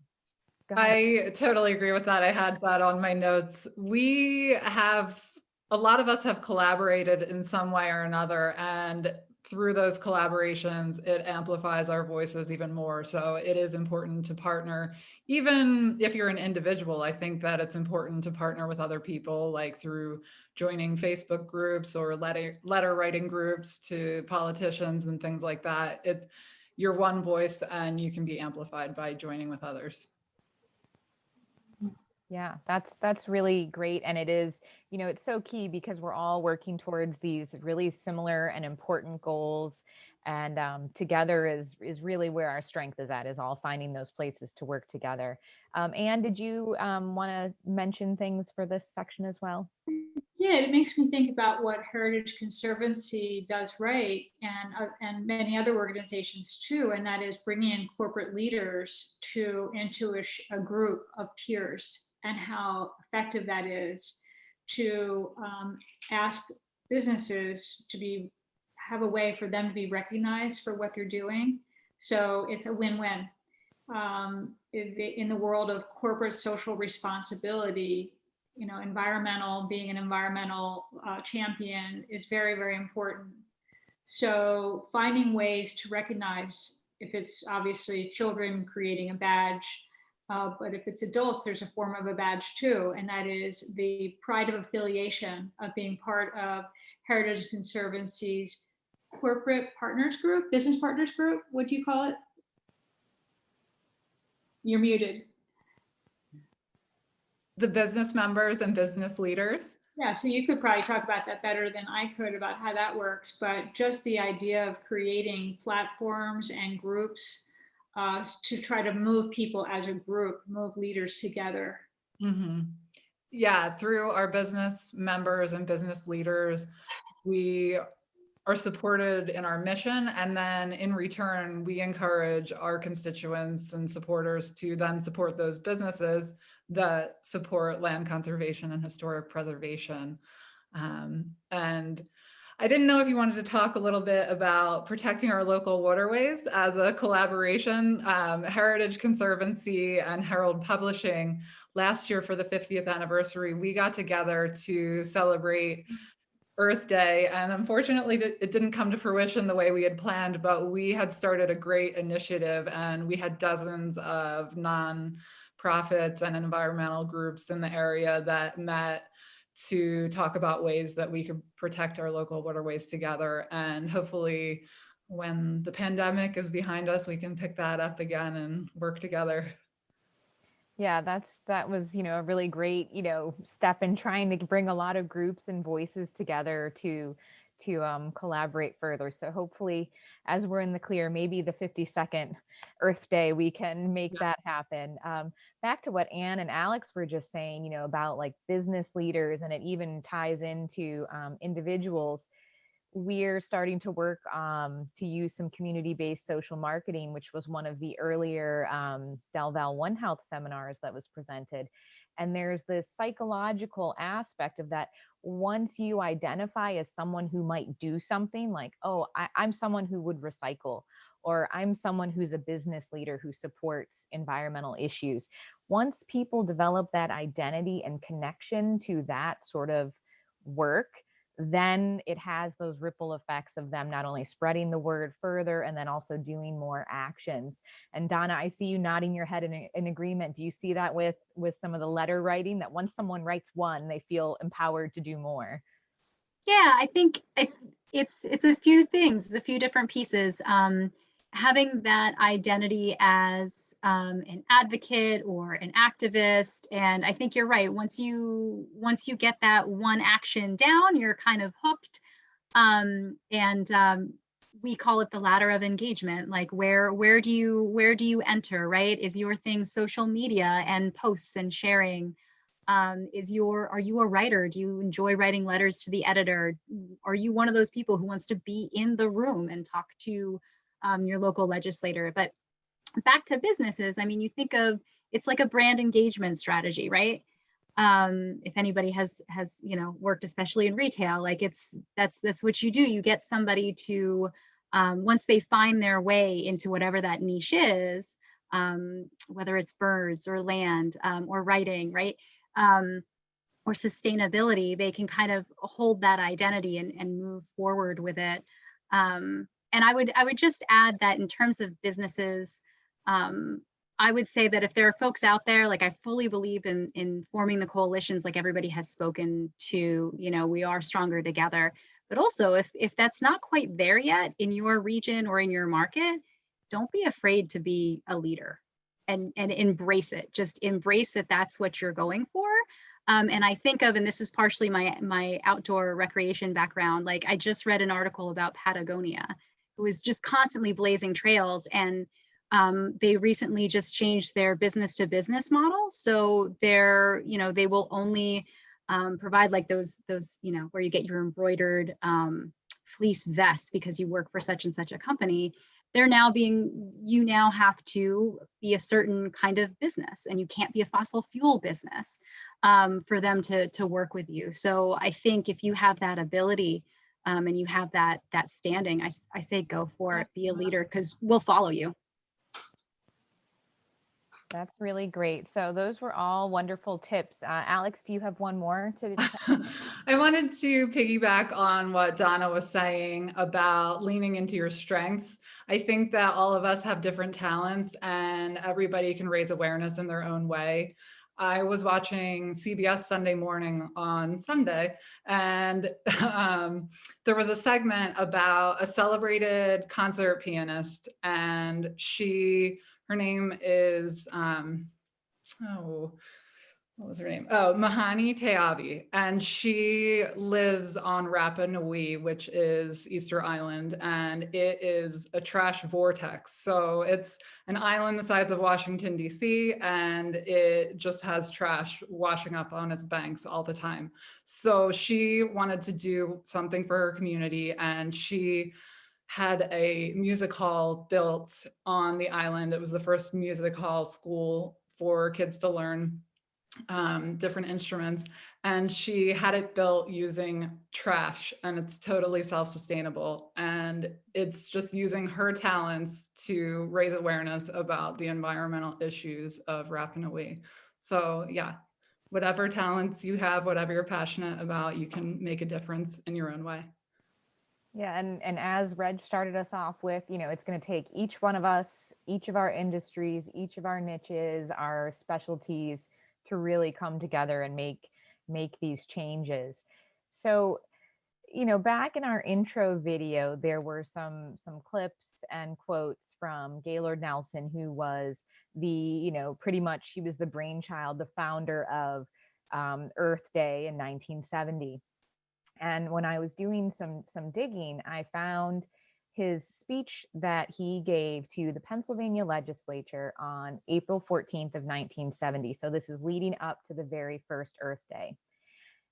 I totally agree with that. I had that on my notes. A lot of us have collaborated in some way or another, and through those collaborations, it amplifies our voices even more. So it is important to partner. Even if you're an individual, I think that it's important to partner with other people, like through joining Facebook groups or letter writing groups to politicians and things like that. You're one voice and you can be amplified by joining with others. Yeah, that's really great. And it is, you know, it's so key because we're all working towards these really similar and important goals. And together is really where our strength is at, is all finding those places to work together. Anne, did you want to mention things for this section as well? Yeah, it makes me think about what Heritage Conservancy does right, and many other organizations too, and that is bringing in corporate leaders into a group of peers, and how effective that is to ask businesses to have a way for them to be recognized for what they're doing. So it's a win-win. In the world of corporate social responsibility, you know, being an environmental champion is very important. So finding ways to recognize, if it's obviously children, creating a badge, but if it's adults, there's a form of a badge too, and that is the pride of affiliation of being part of Heritage Conservancy's corporate partners group, business partners group. What do you call it? You're muted. The business members and business leaders. Yeah, so you could probably talk about that better than I could about how that works, but just the idea of creating platforms and groups to try to move people as a group, move leaders together. Mm-hmm. Yeah, through our business members and business leaders, we are supported in our mission, and then in return, we encourage our constituents and supporters to then support those businesses that support land conservation and historic preservation. And I didn't know if you wanted to talk a little bit about protecting our local waterways as a collaboration. Heritage Conservancy and Herald Publishing, last year for the 50th anniversary, we got together to celebrate Earth Day, and unfortunately it didn't come to fruition the way we had planned, but we had started a great initiative, and we had dozens of nonprofits and environmental groups in the area that met to talk about ways that we could protect our local waterways together. And hopefully when the pandemic is behind us, we can pick that up again and work together. Yeah, that was, you know, a really great, you know, step in trying to bring a lot of groups and voices together to collaborate further. So hopefully, as we're in the clear, maybe the 52nd Earth Day, we can make that happen. Back to what Anne and Alex were just saying, you know, about like business leaders, and it even ties into individuals. We're starting to work to use some community-based social marketing, which was one of the earlier DelVal One Health seminars that was presented. And there's this psychological aspect of that. Once you identify as someone who might do something like, oh, I'm someone who would recycle, or I'm someone who's a business leader who supports environmental issues. Once people develop that identity and connection to that sort of work, then it has those ripple effects of them not only spreading the word further and then also doing more actions. And Donna, I see you nodding your head in agreement. Do you see that with some of the letter writing, that once someone writes one, they feel empowered to do more? Yeah, I think it's a few things, a few different pieces. having that identity as an advocate or an activist. And I think you're right. Once you get that one action down, you're kind of hooked. We call it the ladder of engagement. Like where do you enter, right? Is your thing social media and posts and sharing? Are you a writer? Do you enjoy writing letters to the editor? Are you one of those people who wants to be in the room and talk to your local legislator? But back to businesses, I mean, you think of, it's like a brand engagement strategy, right? If anybody has worked especially in retail, like that's what you do. You get somebody to once they find their way into whatever that niche is, whether it's birds or land or writing, right? Or sustainability, they can kind of hold that identity and move forward with it. And I would just add that in terms of businesses, I would say that if there are folks out there, like I fully believe in forming the coalitions, like everybody has spoken to, we are stronger together. But also if that's not quite there yet in your region or in your market, don't be afraid to be a leader and embrace it. Just embrace that that's what you're going for. And I think of, and this is partially my outdoor recreation background, like I just read an article about Patagonia, who is just constantly blazing trails, and they recently just changed their business to business model. So they will only provide like those where you get your embroidered fleece vest because you work for such and such a company. You now have to be a certain kind of business, and you can't be a fossil fuel business for them to work with you. So I think if you have that ability and you have that standing, I say go for it, be a leader, because we'll follow you. That's really great. So those were all wonderful tips. Alex, do you have one more to? I wanted to piggyback on what Donna was saying about leaning into your strengths. I think that all of us have different talents and everybody can raise awareness in their own way. I was watching CBS Sunday Morning on Sunday, and there was a segment about a celebrated concert pianist, and her name is, what was her name? Oh, Mahani Teavi. And she lives on Rapa Nui, which is Easter Island, and it is a trash vortex. So it's an island the size of Washington, D.C., and it just has trash washing up on its banks all the time. So she wanted to do something for her community, and she had a music hall built on the island. It was the first music hall school for kids to learn different instruments, and she had it built using trash, and it's totally self-sustainable, and it's just using her talents to raise awareness about the environmental issues of Rapa Nui. So yeah, whatever talents you have, whatever you're passionate about, you can make a difference in your own way. Yeah, and as Reg started us off with, it's going to take each one of us, each of our industries, each of our niches, our specialties to really come together and make these changes. So, back in our intro video, there were some clips and quotes from Gaylord Nelson, who was pretty much, she was the brainchild, the founder of Earth Day in 1970. And when I was doing some digging, I found his speech that he gave to the Pennsylvania legislature on April 14th of 1970. So this is leading up to the very first Earth Day.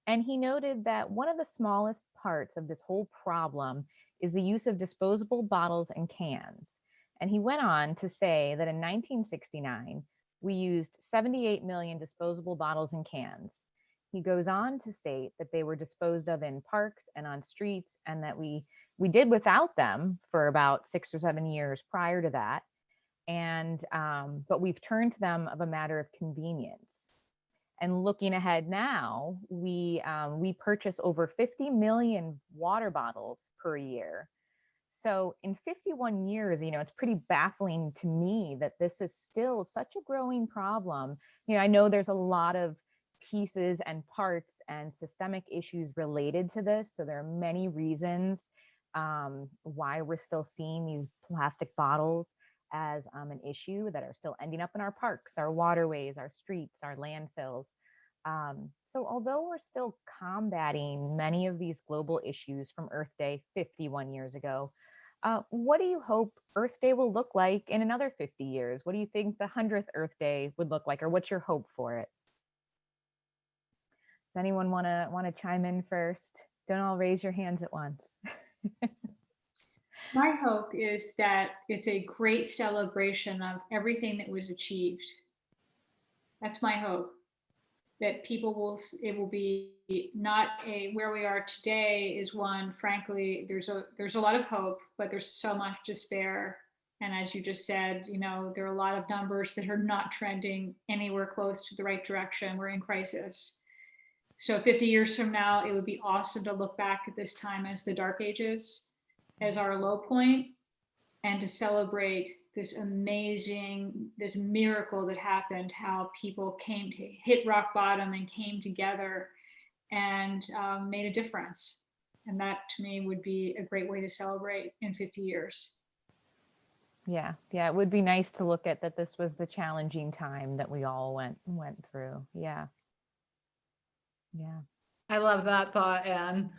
And he noted that one of the smallest parts of this whole problem is the use of disposable bottles and cans. And he went on to say that in 1969, we used 78 million disposable bottles and cans. He goes on to state that they were disposed of in parks and on streets, and that we did without them for about 6 or 7 years prior to that. And but we've turned to them of a matter of convenience. And looking ahead now, we purchase over 50 million water bottles per year. So in 51 years, it's pretty baffling to me that this is still such a growing problem. I know there's a lot of pieces and parts and systemic issues related to this. So there are many reasons why we're still seeing these plastic bottles as an issue that are still ending up in our parks, our waterways, our streets, our landfills. So although we're still combating many of these global issues from Earth Day 51 years ago, what do you hope Earth Day will look like in another 50 years? What do you think the 100th Earth Day would look like, or what's your hope for it? Does anyone want to chime in first? Don't all raise your hands at once. My hope is that it's a great celebration of everything that was achieved. That's my hope. That people will, it will be not where we are today is one, frankly, there's a lot of hope, but there's so much despair. And as you just said, there are a lot of numbers that are not trending anywhere close to the right direction. We're in crisis. So 50 years from now, it would be awesome to look back at this time as the dark ages, as our low point, and to celebrate this miracle that happened, how people came to hit rock bottom and came together and made a difference. And that to me would be a great way to celebrate in 50 years. Yeah, it would be nice to look at that this was the challenging time that we all went through. Yeah. I love that thought, Anne.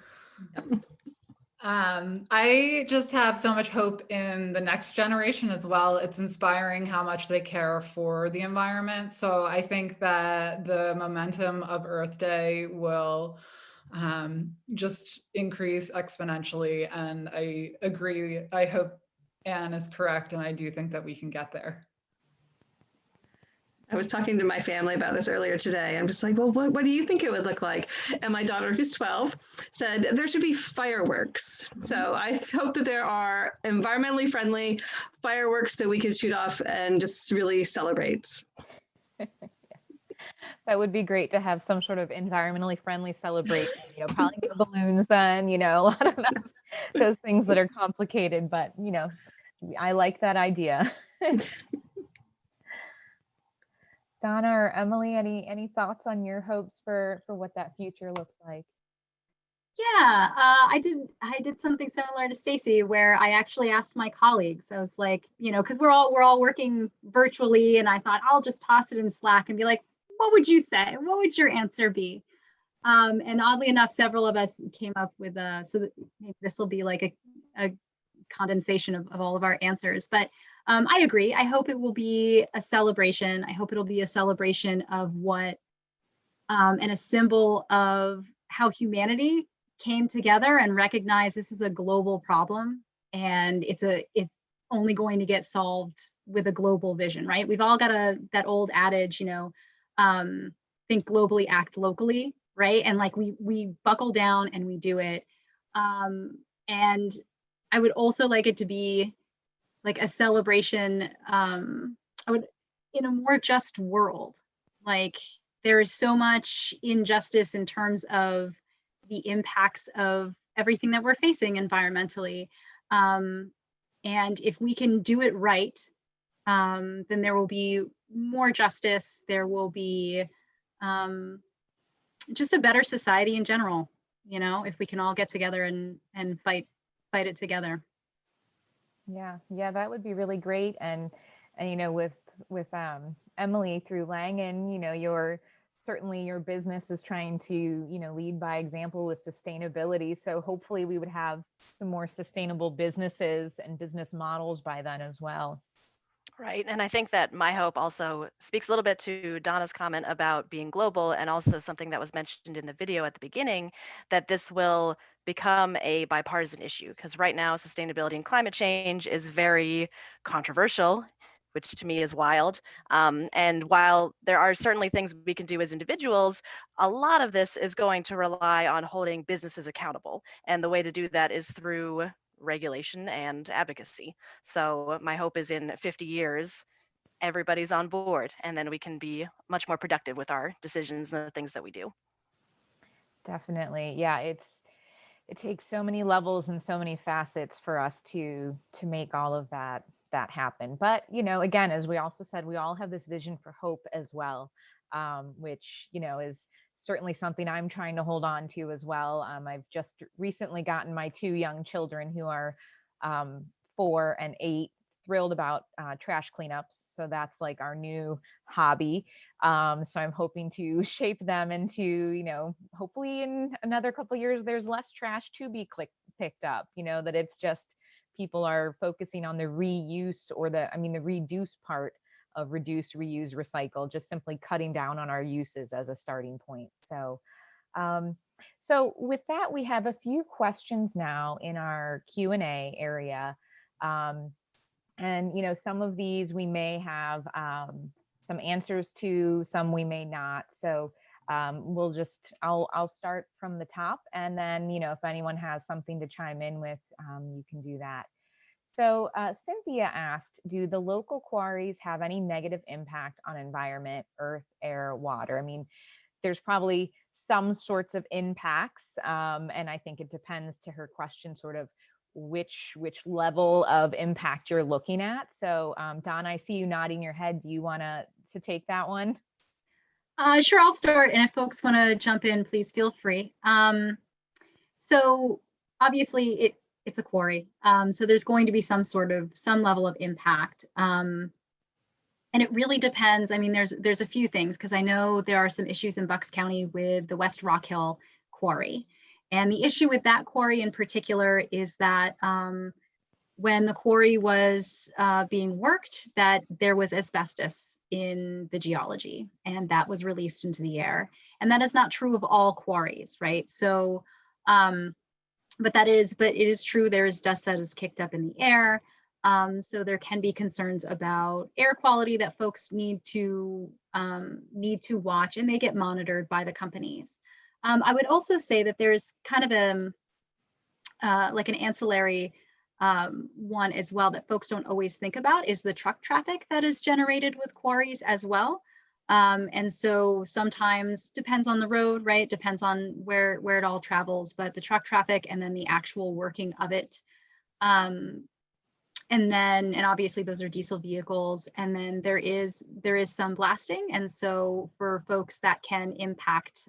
I just have so much hope in the next generation as well. It's inspiring how much they care for the environment. So I think that the momentum of Earth Day will just increase exponentially. And I agree. I hope Anne is correct. And I do think that we can get there. I was talking to my family about this earlier today. I'm just like, well, what do you think it would look like? And my daughter, who's 12, said there should be fireworks. So I hope that there are environmentally friendly fireworks that we can shoot off and just really celebrate. That would be great to have some sort of environmentally friendly celebration, probably no balloons then, a lot of those things that are complicated, but I like that idea. Donna or Emily, any thoughts on your hopes for what that future looks like? Yeah, I did something similar to Stacy, where I actually asked my colleagues. I was like, because we're all working virtually, and I thought I'll just toss it in Slack and be like, what would you say? What would your answer be? And oddly enough, several of us came up with so that this will be like a condensation of all of our answers. But I agree. I hope it will be a celebration. I hope it'll be a celebration of what and a symbol of how humanity came together and recognized this is a global problem, and it's only going to get solved with a global vision, right? We've all got that old adage, think globally, act locally, right? And like we buckle down and we do it. And I would also like it to be like a celebration. In a more just world, like there is so much injustice in terms of the impacts of everything that we're facing environmentally. And if we can do it right, then there will be more justice. There will be just a better society in general, if we can all get together and fight it together. Yeah, that would be really great. And with Emily through Langen, your business is trying to lead by example with sustainability. So hopefully we would have some more sustainable businesses and business models by then as well. Right. And I think that my hope also speaks a little bit to Donna's comment about being global, and also something that was mentioned in the video at the beginning, that this will become a bipartisan issue. Because right now, sustainability and climate change is very controversial, which to me is wild. And while there are certainly things we can do as individuals, a lot of this is going to rely on holding businesses accountable. And the way to do that is through regulation and advocacy. So my hope is in 50 years, everybody's on board, and then we can be much more productive with our decisions and the things that we do. Definitely. Yeah, it takes so many levels and so many facets for us to make all of that happen. But, again, as we also said, we all have this vision for hope as well, which, is certainly something I'm trying to hold on to as well. I've just recently gotten my 2 young children who are 4 and 8 thrilled about trash cleanups. So that's like our new hobby. So I'm hoping to shape them into, hopefully in another couple of years, there's less trash to be picked up, that it's just people are focusing on the reuse or the reduce part of reduce, reuse, recycle, just simply cutting down on our uses as a starting point. So with that, we have a few questions now in our Q&A area. And, some of these we may have some answers to, some we may not. So I'll start from the top, and then, if anyone has something to chime in with, you can do that. So Cynthia asked, do the local quarries have any negative impact on environment, earth, air, water? I mean, there's probably some sorts of impacts. And I think it depends, to her question, sort of which level of impact you're looking at. So Don, I see you nodding your head. Do you want to take that one? Sure, I'll start. And if folks want to jump in, please feel free. So obviously it's a quarry. So there's going to be some level of impact. And it really depends. I mean, there's a few things, because I know there are some issues in Bucks County with the West Rock Hill quarry. And the issue with that quarry in particular is that when the quarry was being worked, that there was asbestos in the geology, and that was released into the air. And that is not true of all quarries, right? So, but it is true, there is dust that is kicked up in the air. So there can be concerns about air quality that folks need to watch, and they get monitored by the companies. I would also say that there's kind of like an ancillary one as well that folks don't always think about, is the truck traffic that is generated with quarries as well. And so sometimes depends on the road, right? Depends on where it all travels, but the truck traffic and then the actual working of it. And obviously those are diesel vehicles, and then there is some blasting. And so for folks, that can impact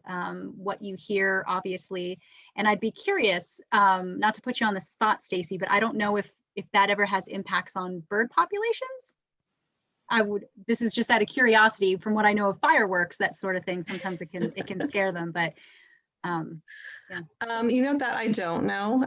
what you hear, obviously. And I'd be curious, not to put you on the spot, Stacy, but I don't know if that ever has impacts on bird populations. This is just out of curiosity, from what I know of fireworks, that sort of thing. Sometimes it can scare them, but yeah. That I don't know.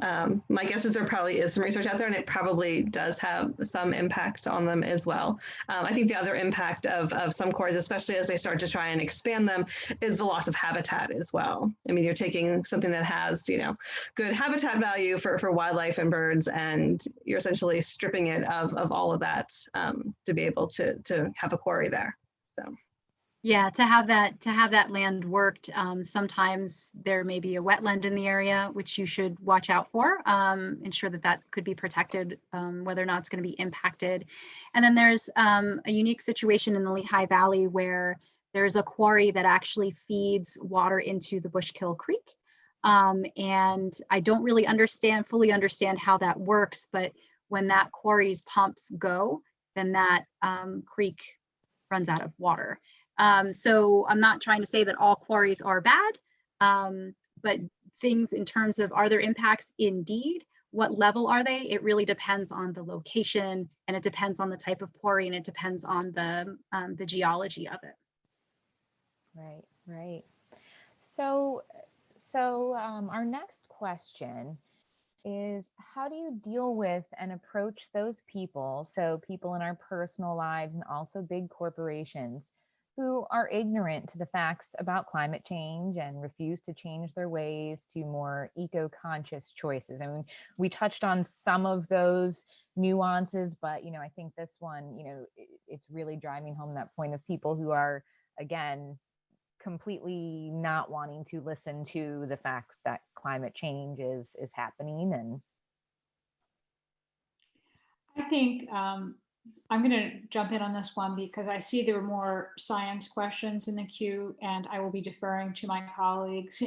My guess is there probably is some research out there, and it probably does have some impact on them as well. I think the other impact of some quarries, especially as they start to try and expand them, is the loss of habitat as well. I mean, you're taking something that has, good habitat value for wildlife and birds, and you're essentially stripping it of all of that to be able to have a quarry there. So. Yeah, to have that land worked, sometimes there may be a wetland in the area, which you should watch out for, ensure that could be protected, whether or not it's going to be impacted. And then there's a unique situation in the Lehigh Valley where there's a quarry that actually feeds water into the Bushkill Creek. And I don't really fully understand how that works, but when that quarry's pumps go, then that creek runs out of water. So I'm not trying to say that all quarries are bad, but things in terms of, are there impacts? Indeed. What level are they? It really depends on the location, and it depends on the type of quarry, and it depends on the geology of it. Right. So our next question is, how do you deal with and approach those people, so people in our personal lives and also big corporations, who are ignorant to the facts about climate change and refuse to change their ways to more eco-conscious choices? I mean, we touched on some of those nuances, but, I think this one, it's really driving home that point of people who are, again, completely not wanting to listen to the facts that climate change is happening. And I think I'm going to jump in on this one, because I see there were more science questions in the queue, and I will be deferring to my colleagues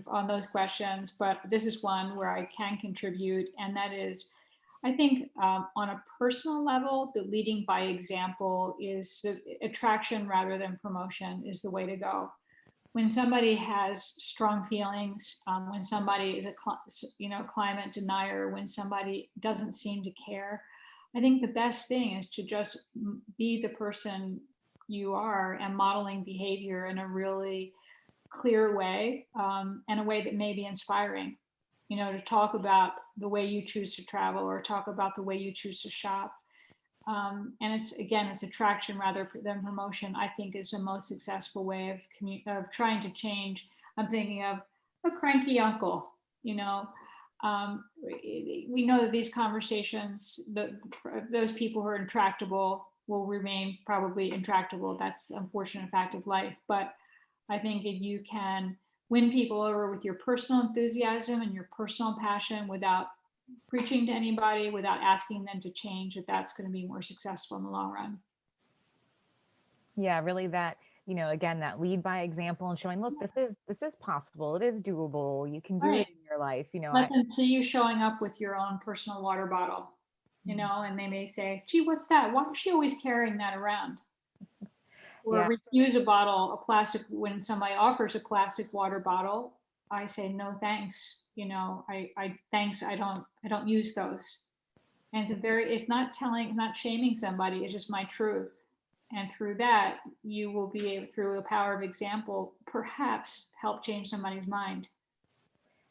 on those questions. But this is one where I can contribute, and that is, I think on a personal level, the leading by example is attraction rather than promotion is the way to go. when somebody has strong feelings, when somebody is a climate denier, when somebody doesn't seem to care, I think the best thing is to just be the person you are and modeling behavior in a really clear way, and a way that may be inspiring. To talk about the way you choose to travel or talk about the way you choose to shop. And it's attraction rather than promotion, I think, is the most successful way of trying to change. I'm thinking of a cranky uncle, we know that these conversations, those people who are intractable will remain probably intractable. That's the unfortunate fact of life. But I think if you can win people over with your personal enthusiasm and your personal passion without preaching to anybody, without asking them to change, that's going to be more successful in the long run. Yeah, really that, again, that lead by example and showing, look, this is possible. It is doable. You can do it in your life. Let them see you showing up with your own personal water bottle, and they may say, gee, what's that? Why is she always carrying that around? Or refuse a bottle, a plastic, when somebody offers a plastic water bottle, I say, no, thanks. Thanks. I don't use those. And it's not shaming somebody. It's just my truth. And through that, you will be able, through the power of example, perhaps help change somebody's mind.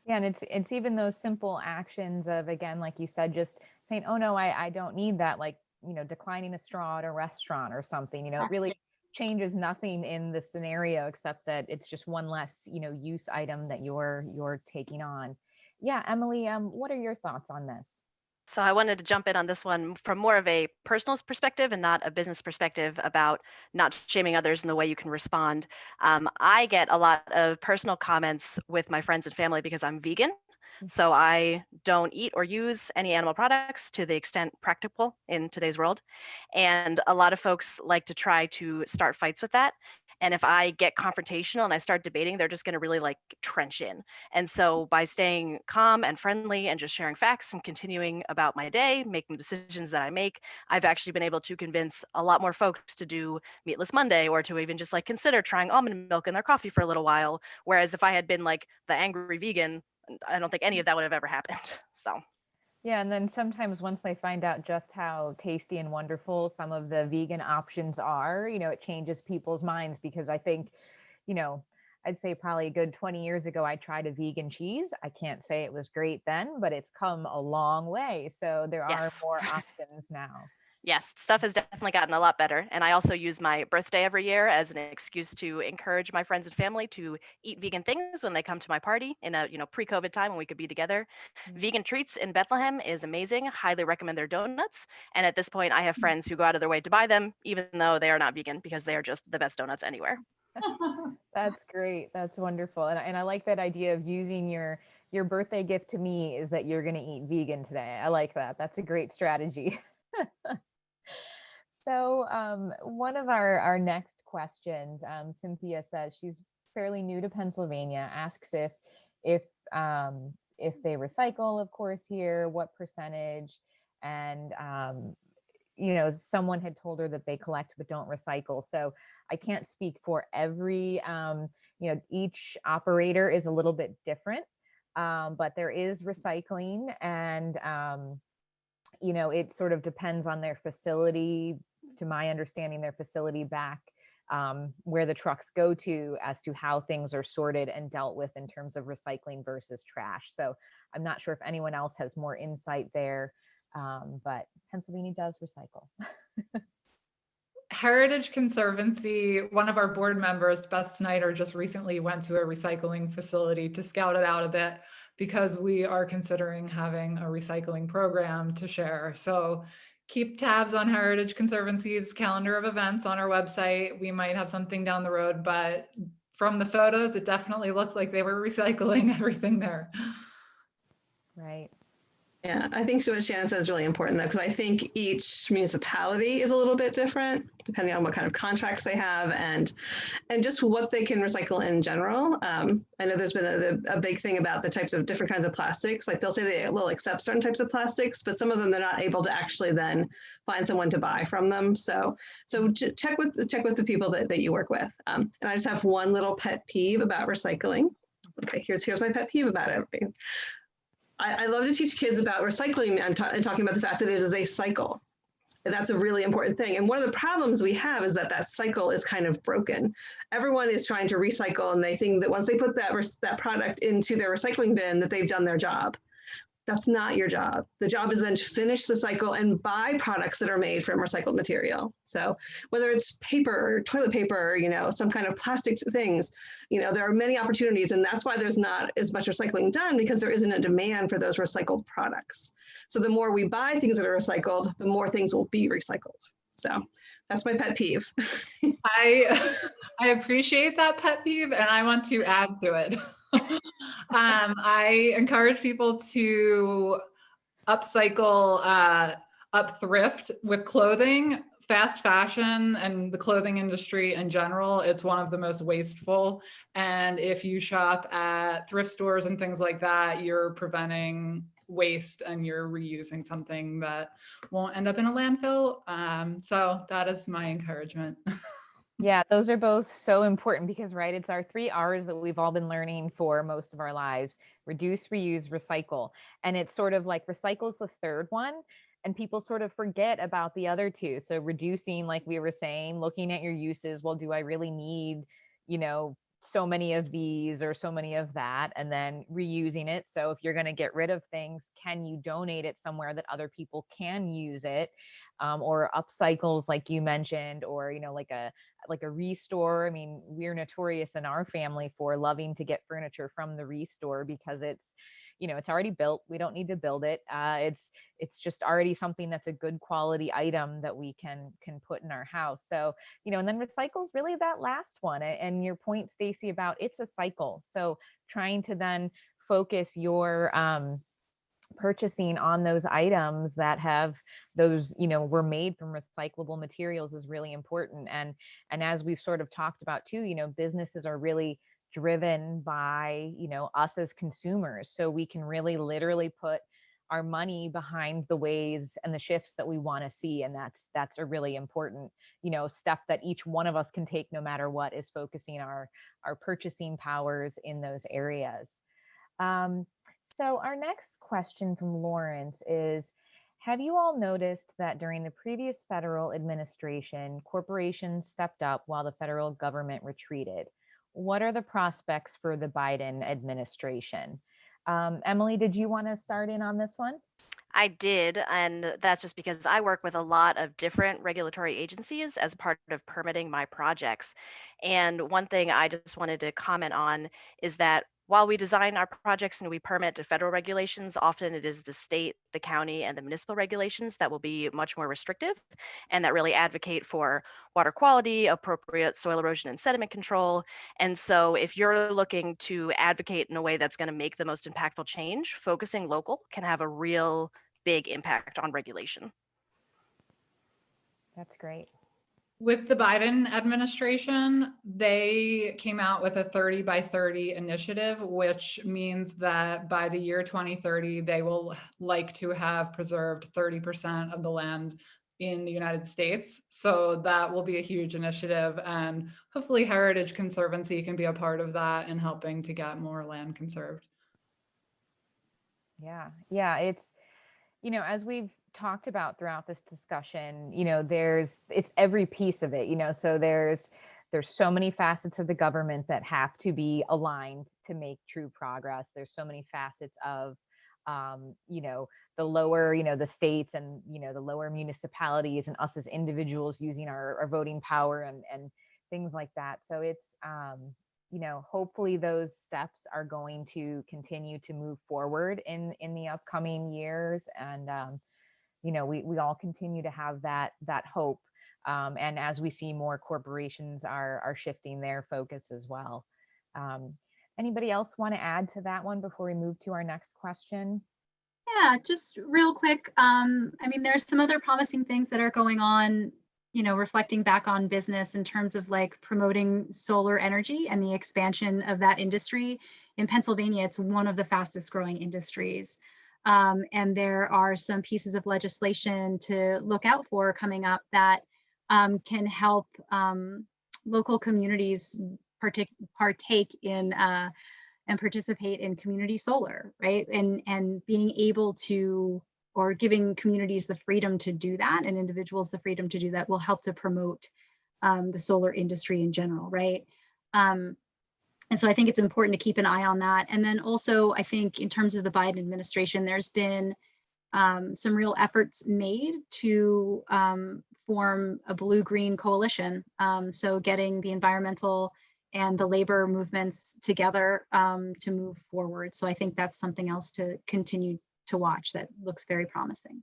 Yeah, and it's even those simple actions of, again, like you said, just saying, oh no, I don't need that, like, declining a straw at a restaurant or something, exactly. It really changes nothing in the scenario except that it's just one less, use item that you're taking on. Yeah, Emily, what are your thoughts on this? So I wanted to jump in on this one from more of a personal perspective and not a business perspective about not shaming others in the way you can respond. I get a lot of personal comments with my friends and family because I'm vegan. So I don't eat or use any animal products to the extent practical in today's world. And a lot of folks like to try to start fights with that. And if I get confrontational and I start debating, they're just going to really like trench in. And so by staying calm and friendly and just sharing facts and continuing about my day, making decisions that I make, I've actually been able to convince a lot more folks to do Meatless Monday or to even just like consider trying almond milk in their coffee for a little while. Whereas if I had been like the angry vegan, I don't think any of that would have ever happened. So. Yeah, and then sometimes once they find out just how tasty and wonderful some of the vegan options are, it changes people's minds, because I think, I'd say probably a good 20 years ago, I tried a vegan cheese. I can't say it was great then, but it's come a long way. So there are more options now. Yes, stuff has definitely gotten a lot better. And I also use my birthday every year as an excuse to encourage my friends and family to eat vegan things when they come to my party in a, pre-COVID time when we could be together. Mm-hmm. Vegan Treats in Bethlehem is amazing. Highly recommend their donuts. And at this point, I have friends who go out of their way to buy them, even though they are not vegan, because they are just the best donuts anywhere. That's great. That's wonderful. And I like that idea of using your birthday gift to me is that you're going to eat vegan today. I like that. That's a great strategy. So one of our next questions, Cynthia says she's fairly new to Pennsylvania, asks if they recycle, of course, here, what percentage, and someone had told her that they collect but don't recycle. So I can't speak for every, each operator is a little bit different, but there is recycling, and it sort of depends on their facility. To my understanding, their facility back where the trucks go to, as to how things are sorted and dealt with in terms of recycling versus trash. So I'm not sure if anyone else has more insight there, but Pennsylvania does recycle. Heritage Conservancy, one of our board members, Beth Snyder, just recently went to a recycling facility to scout it out a bit, because we are considering having a recycling program to share. So keep tabs on Heritage Conservancy's calendar of events on our website. We might have something down the road, but from the photos, it definitely looked like they were recycling everything there. Right. Yeah, I think what Shannon says is really important though, because I think each municipality is a little bit different depending on what kind of contracts they have and just what they can recycle in general. I know there's been a big thing about the types of different kinds of plastics. Like they'll say they will accept certain types of plastics, but some of them they're not able to actually then find someone to buy from them. So check with the people that you work with. And I just have one little pet peeve about recycling. Okay, here's my pet peeve about everything. I love to teach kids about recycling and talking about the fact that it is a cycle. And that's a really important thing. And one of the problems we have is that cycle is kind of broken. Everyone is trying to recycle and they think that once they put that product into their recycling bin that they've done their job. That's not your job. The job is then to finish the cycle and buy products that are made from recycled material. So whether it's paper, or toilet paper, some kind of plastic things, there are many opportunities, and that's why there's not as much recycling done, because there isn't a demand for those recycled products. So the more we buy things that are recycled, the more things will be recycled. So that's my pet peeve. I appreciate that pet peeve, and I want to add to it. I encourage people to upcycle, up thrift with clothing. Fast fashion and the clothing industry in general, it's one of the most wasteful. And if you shop at thrift stores and things like that, you're preventing waste and you're reusing something that won't end up in a landfill. So that is my encouragement. Yeah, those are both so important because, right, it's our 3 R's that we've all been learning for most of our lives: reduce, reuse, recycle. And it's sort of like recycle's the third one, and people sort of forget about the other two. So reducing, like we were saying, looking at your uses, well, do I really need, so many of these or so many of that? And then reusing it. So if you're going to get rid of things, can you donate it somewhere that other people can use it? Or upcycles, like you mentioned, or like a restore. I mean, we're notorious in our family for loving to get furniture from the restore because it's already built. We don't need to build it. It's just already something that's a good quality item that we can put in our house. So, and then recycle is really that last one. And your point, Stacy, about it's a cycle. So trying to then focus your purchasing on those items that have those, were made from recyclable materials is really important. And as we've sort of talked about too, businesses are really driven by, us as consumers. So we can really literally put our money behind the ways and the shifts that we want to see. And that's a really important, step that each one of us can take no matter what, is focusing our purchasing powers in those areas. So our next question from Lawrence is, have you all noticed that during the previous federal administration, corporations stepped up while the federal government retreated? What are the prospects for the Biden administration? Emily, did you want to start in on this one? I did, and that's just because I work with a lot of different regulatory agencies as part of permitting my projects. And one thing I just wanted to comment on is that while we design our projects and we permit to federal regulations, often it is the state, the county, and the municipal regulations that will be much more restrictive and that really advocate for water quality, appropriate soil erosion and sediment control. And so if you're looking to advocate in a way that's going to make the most impactful change, focusing local can have a real big impact on regulation. That's great. With the Biden administration, they came out with a 30 by 30 initiative, which means that by the year 2030, they will like to have preserved 30% of the land in the United States. So that will be a huge initiative, and hopefully Heritage Conservancy can be a part of that in helping to get more land conserved. Yeah, it's, as we've talked about throughout this discussion, it's every piece of it, so there's so many facets of the government that have to be aligned to make true progress. There's so many facets of, the lower, the states and, the lower municipalities and us as individuals using our voting power and things like that. So it's, hopefully those steps are going to continue to move forward in the upcoming years. And, we all continue to have that hope. And as we see more corporations are shifting their focus as well. Anybody else want to add to that one before we move to our next question? Yeah, just real quick. I mean, there's some other promising things that are going on, reflecting back on business in terms of like promoting solar energy and the expansion of that industry. In Pennsylvania, it's one of the fastest growing industries. And there are some pieces of legislation to look out for coming up that can help local communities partake in and participate in community solar, right? And being able to, or giving communities the freedom to do that and individuals the freedom to do that will help to promote the solar industry in general, right? And so I think it's important to keep an eye on that. And then also, I think in terms of the Biden administration, there's been some real efforts made to form a blue-green coalition. So getting the environmental and the labor movements together to move forward. So I think that's something else to continue to watch that looks very promising.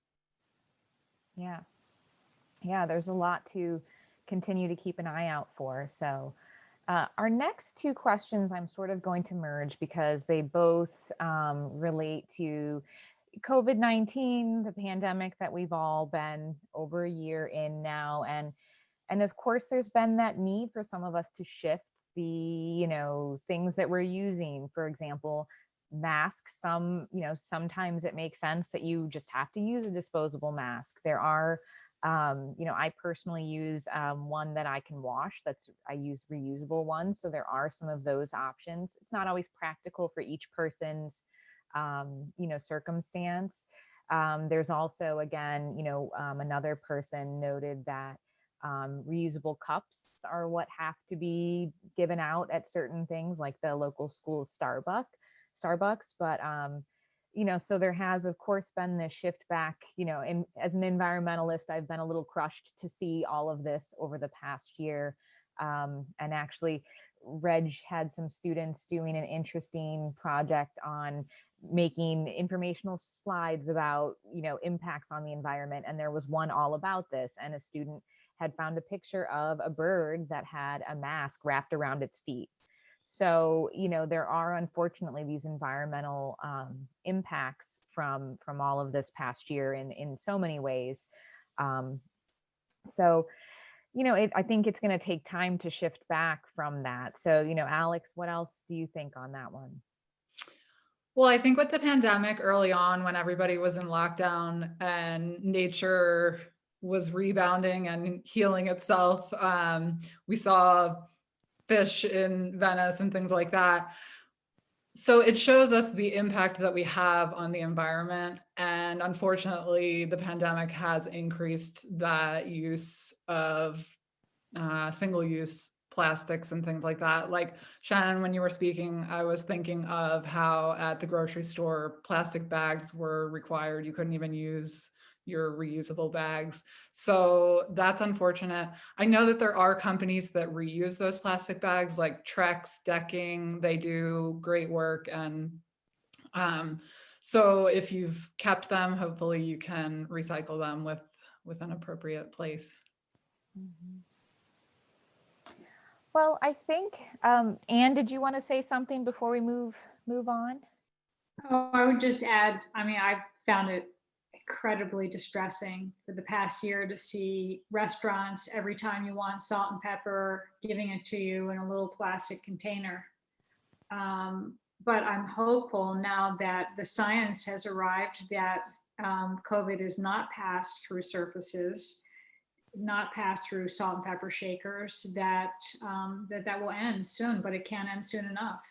Yeah. Yeah, there's a lot to continue to keep an eye out for. So our next two questions I'm sort of going to merge because they both relate to COVID-19, the pandemic that we've all been over a year in now. And of course, there's been that need for some of us to shift the, things that we're using. For example, masks. Sometimes it makes sense that you just have to use a disposable mask. There are, I personally use one that I can wash. I use reusable ones. So there are some of those options. It's not always practical for each person's, circumstance. There's also, again, another person noted that reusable cups are what have to be given out at certain things like the local school Starbucks. But, so there has, of course, been this shift back, as an environmentalist, I've been a little crushed to see all of this over the past year. And actually, Reg had some students doing an interesting project on making informational slides about, impacts on the environment. And there was one all about this. And a student had found a picture of a bird that had a mask wrapped around its feet. So, there are unfortunately these environmental impacts from all of this past year in so many ways. So, I think it's going to take time to shift back from that. So, Alex, what else do you think on that one? Well, I think with the pandemic early on, when everybody was in lockdown and nature was rebounding and healing itself, we saw fish in Venice and things like that. So it shows us the impact that we have on the environment. And unfortunately, the pandemic has increased that use of single-use plastics and things like that. Like Shannon, when you were speaking, I was thinking of how at the grocery store, plastic bags were required. You couldn't even use your reusable bags. So that's unfortunate. I know that there are companies that reuse those plastic bags like Trex Decking. They do great work. And so if you've kept them, hopefully you can recycle them with an appropriate place. Mm-hmm. Well, I think, Anne, did you want to say something before we move on? Oh, I would just add, I found it incredibly distressing for the past year to see restaurants, every time you want salt and pepper, giving it to you in a little plastic container. But I'm hopeful now that the science has arrived that COVID is not passed through surfaces, not pass through salt and pepper shakers, that will end soon, but it can't end soon enough.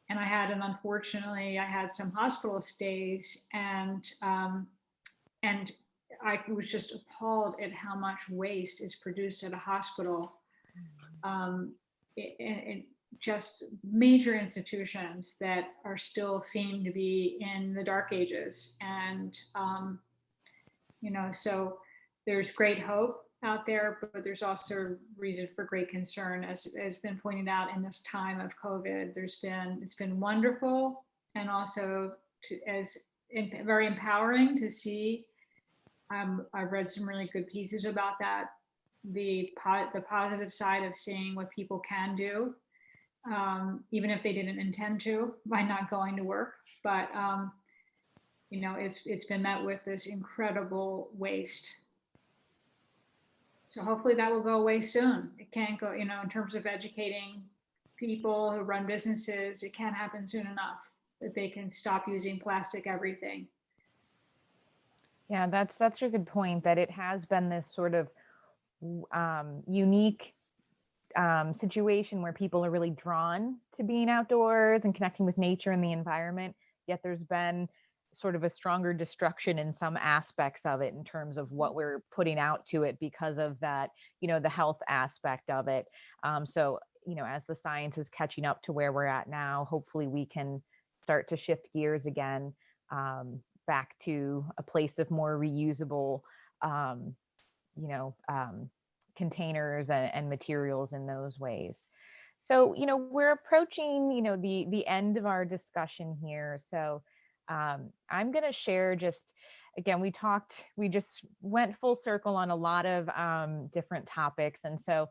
And unfortunately, I had some hospital stays, and I was just appalled at how much waste is produced at a hospital. Just major institutions that are still seem to be in the dark ages. And, so there's great hope out there, but there's also reason for great concern, as has been pointed out in this time of COVID. It's been wonderful, and also very empowering to see. I've read some really good pieces about that, the positive side of seeing what people can do, even if they didn't intend to, by not going to work. But it's been met with this incredible waste. So hopefully that will go away soon. It can't go, in terms of educating people who run businesses, it can't happen soon enough that they can stop using plastic everything. Yeah, that's such a good point, that it has been this sort of unique situation where people are really drawn to being outdoors and connecting with nature and the environment, yet there's been sort of a stronger destruction in some aspects of it in terms of what we're putting out to it because of that, the health aspect of it. So, as the science is catching up to where we're at now, hopefully we can start to shift gears again, back to a place of more reusable, containers and materials in those ways. So, we're approaching, the end of our discussion here. So I'm going to share again, we just went full circle on a lot of different topics. And so,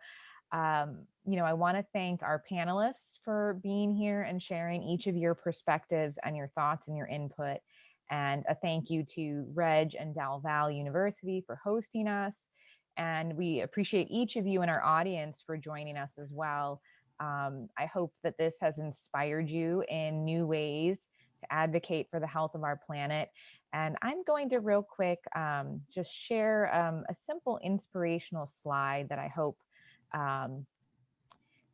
I want to thank our panelists for being here and sharing each of your perspectives and your thoughts and your input. And a thank you to Reg and Del Val University for hosting us. And we appreciate each of you in our audience for joining us as well. I hope that this has inspired you in new ways to advocate for the health of our planet. And I'm going to real quick just share a simple inspirational slide that I hope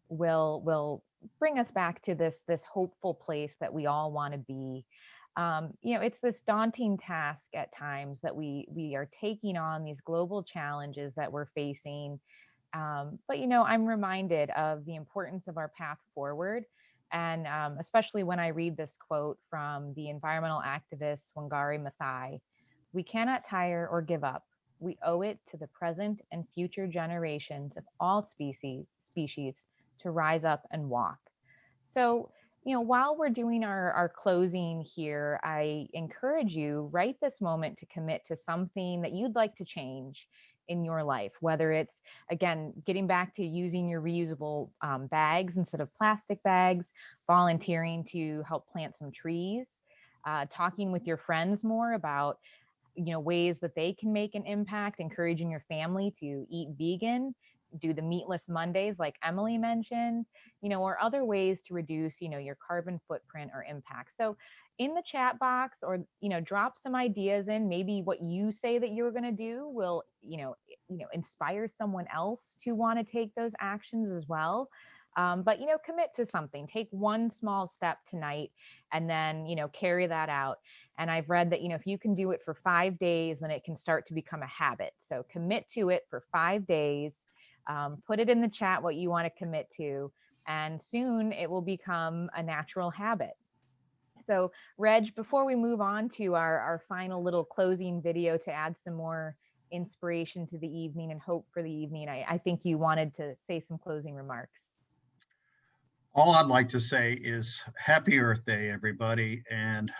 will bring us back to this hopeful place that we all want to be. It's this daunting task at times that we are taking on these global challenges that we're facing. But I'm reminded of the importance of our path forward. And especially when I read this quote from the environmental activist Wangari Maathai: "We cannot tire or give up. We owe it to the present and future generations of all species to rise up and walk." So, while we're doing our closing here, I encourage you right this moment to commit to something that you'd like to change in your life, whether it's, again, getting back to using your reusable bags instead of plastic bags, volunteering to help plant some trees, talking with your friends more about ways that they can make an impact, encouraging your family to eat vegan, do the meatless Mondays like Emily mentioned, or other ways to reduce, your carbon footprint or impact. So in the chat box, or, drop some ideas in. Maybe what you say that you're going to do will, inspire someone else to want to take those actions as well. But, commit to something. Take one small step tonight and then, carry that out. And I've read that, if you can do it for 5 days, then it can start to become a habit. So commit to it for 5 days. Put it in the chat what you want to commit to, and soon it will become a natural habit. So, Reg, before we move on to our final little closing video to add some more inspiration to the evening and hope for the evening, I think you wanted to say some closing remarks. All I'd like to say is Happy Earth Day, everybody, and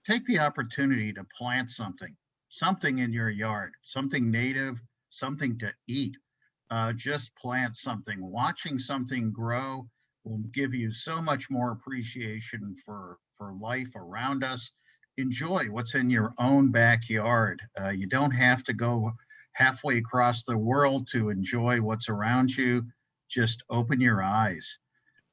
take the opportunity to plant something in your yard, something native, something to eat. Just plant something. Watching something grow will give you so much more appreciation for life around us. Enjoy what's in your own backyard. You don't have to go halfway across the world to enjoy what's around you. Just open your eyes.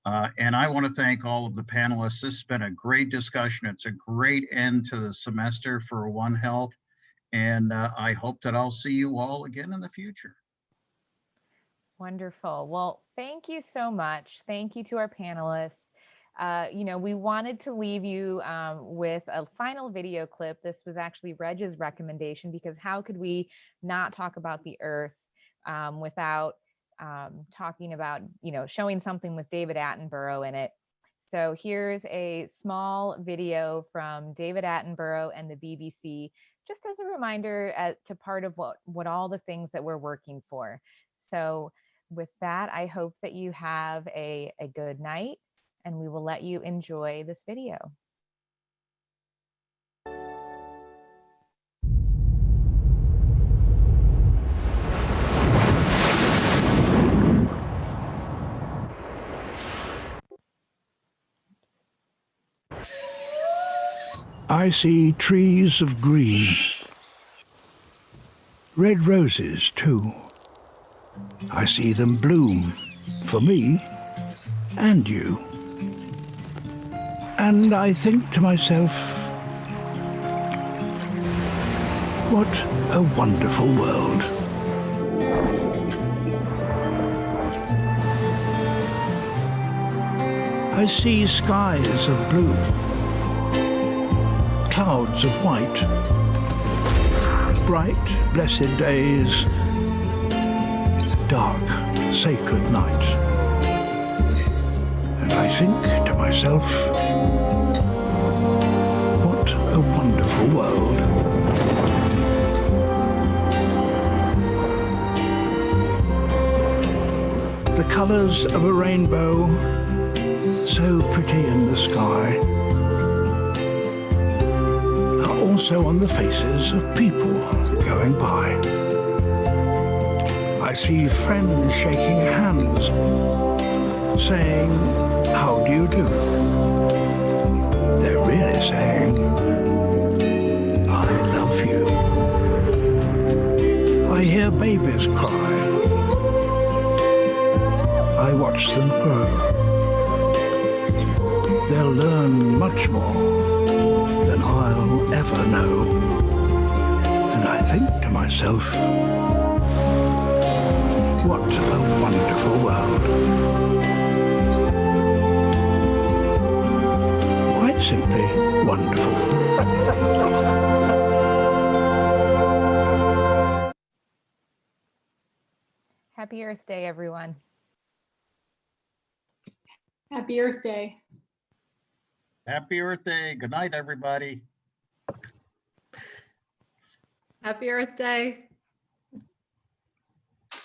And I want to thank all of the panelists. This has been a great discussion. It's a great end to the semester for One Health. And I hope that I'll see you all again in the future. Wonderful. Well, thank you so much. Thank you to our panelists. We wanted to leave you with a final video clip. This was actually Reg's recommendation, because how could we not talk about the earth without talking about, showing something with David Attenborough in it. So here's a small video from David Attenborough and the BBC, just as a reminder to part of what all the things that we're working for. So with that, I hope that you have a good night, and we will let you enjoy this video. I see trees of green, red roses too. I see them bloom for me and you. And I think to myself, what a wonderful world. I see skies of blue, clouds of white, bright, blessed days, dark, sacred night. And I think to myself, what a wonderful world. The colours of a rainbow, so pretty in the sky, are also on the faces of people going by. I see friends shaking hands, saying, how do you do? They're really saying, I love you. I hear babies cry. I watch them grow. They'll learn much more than I'll ever know. And I think to myself, what a wonderful world. Quite simply wonderful. Happy Earth Day, everyone. Happy Earth Day. Happy Earth Day. Good night, everybody. Happy Earth Day.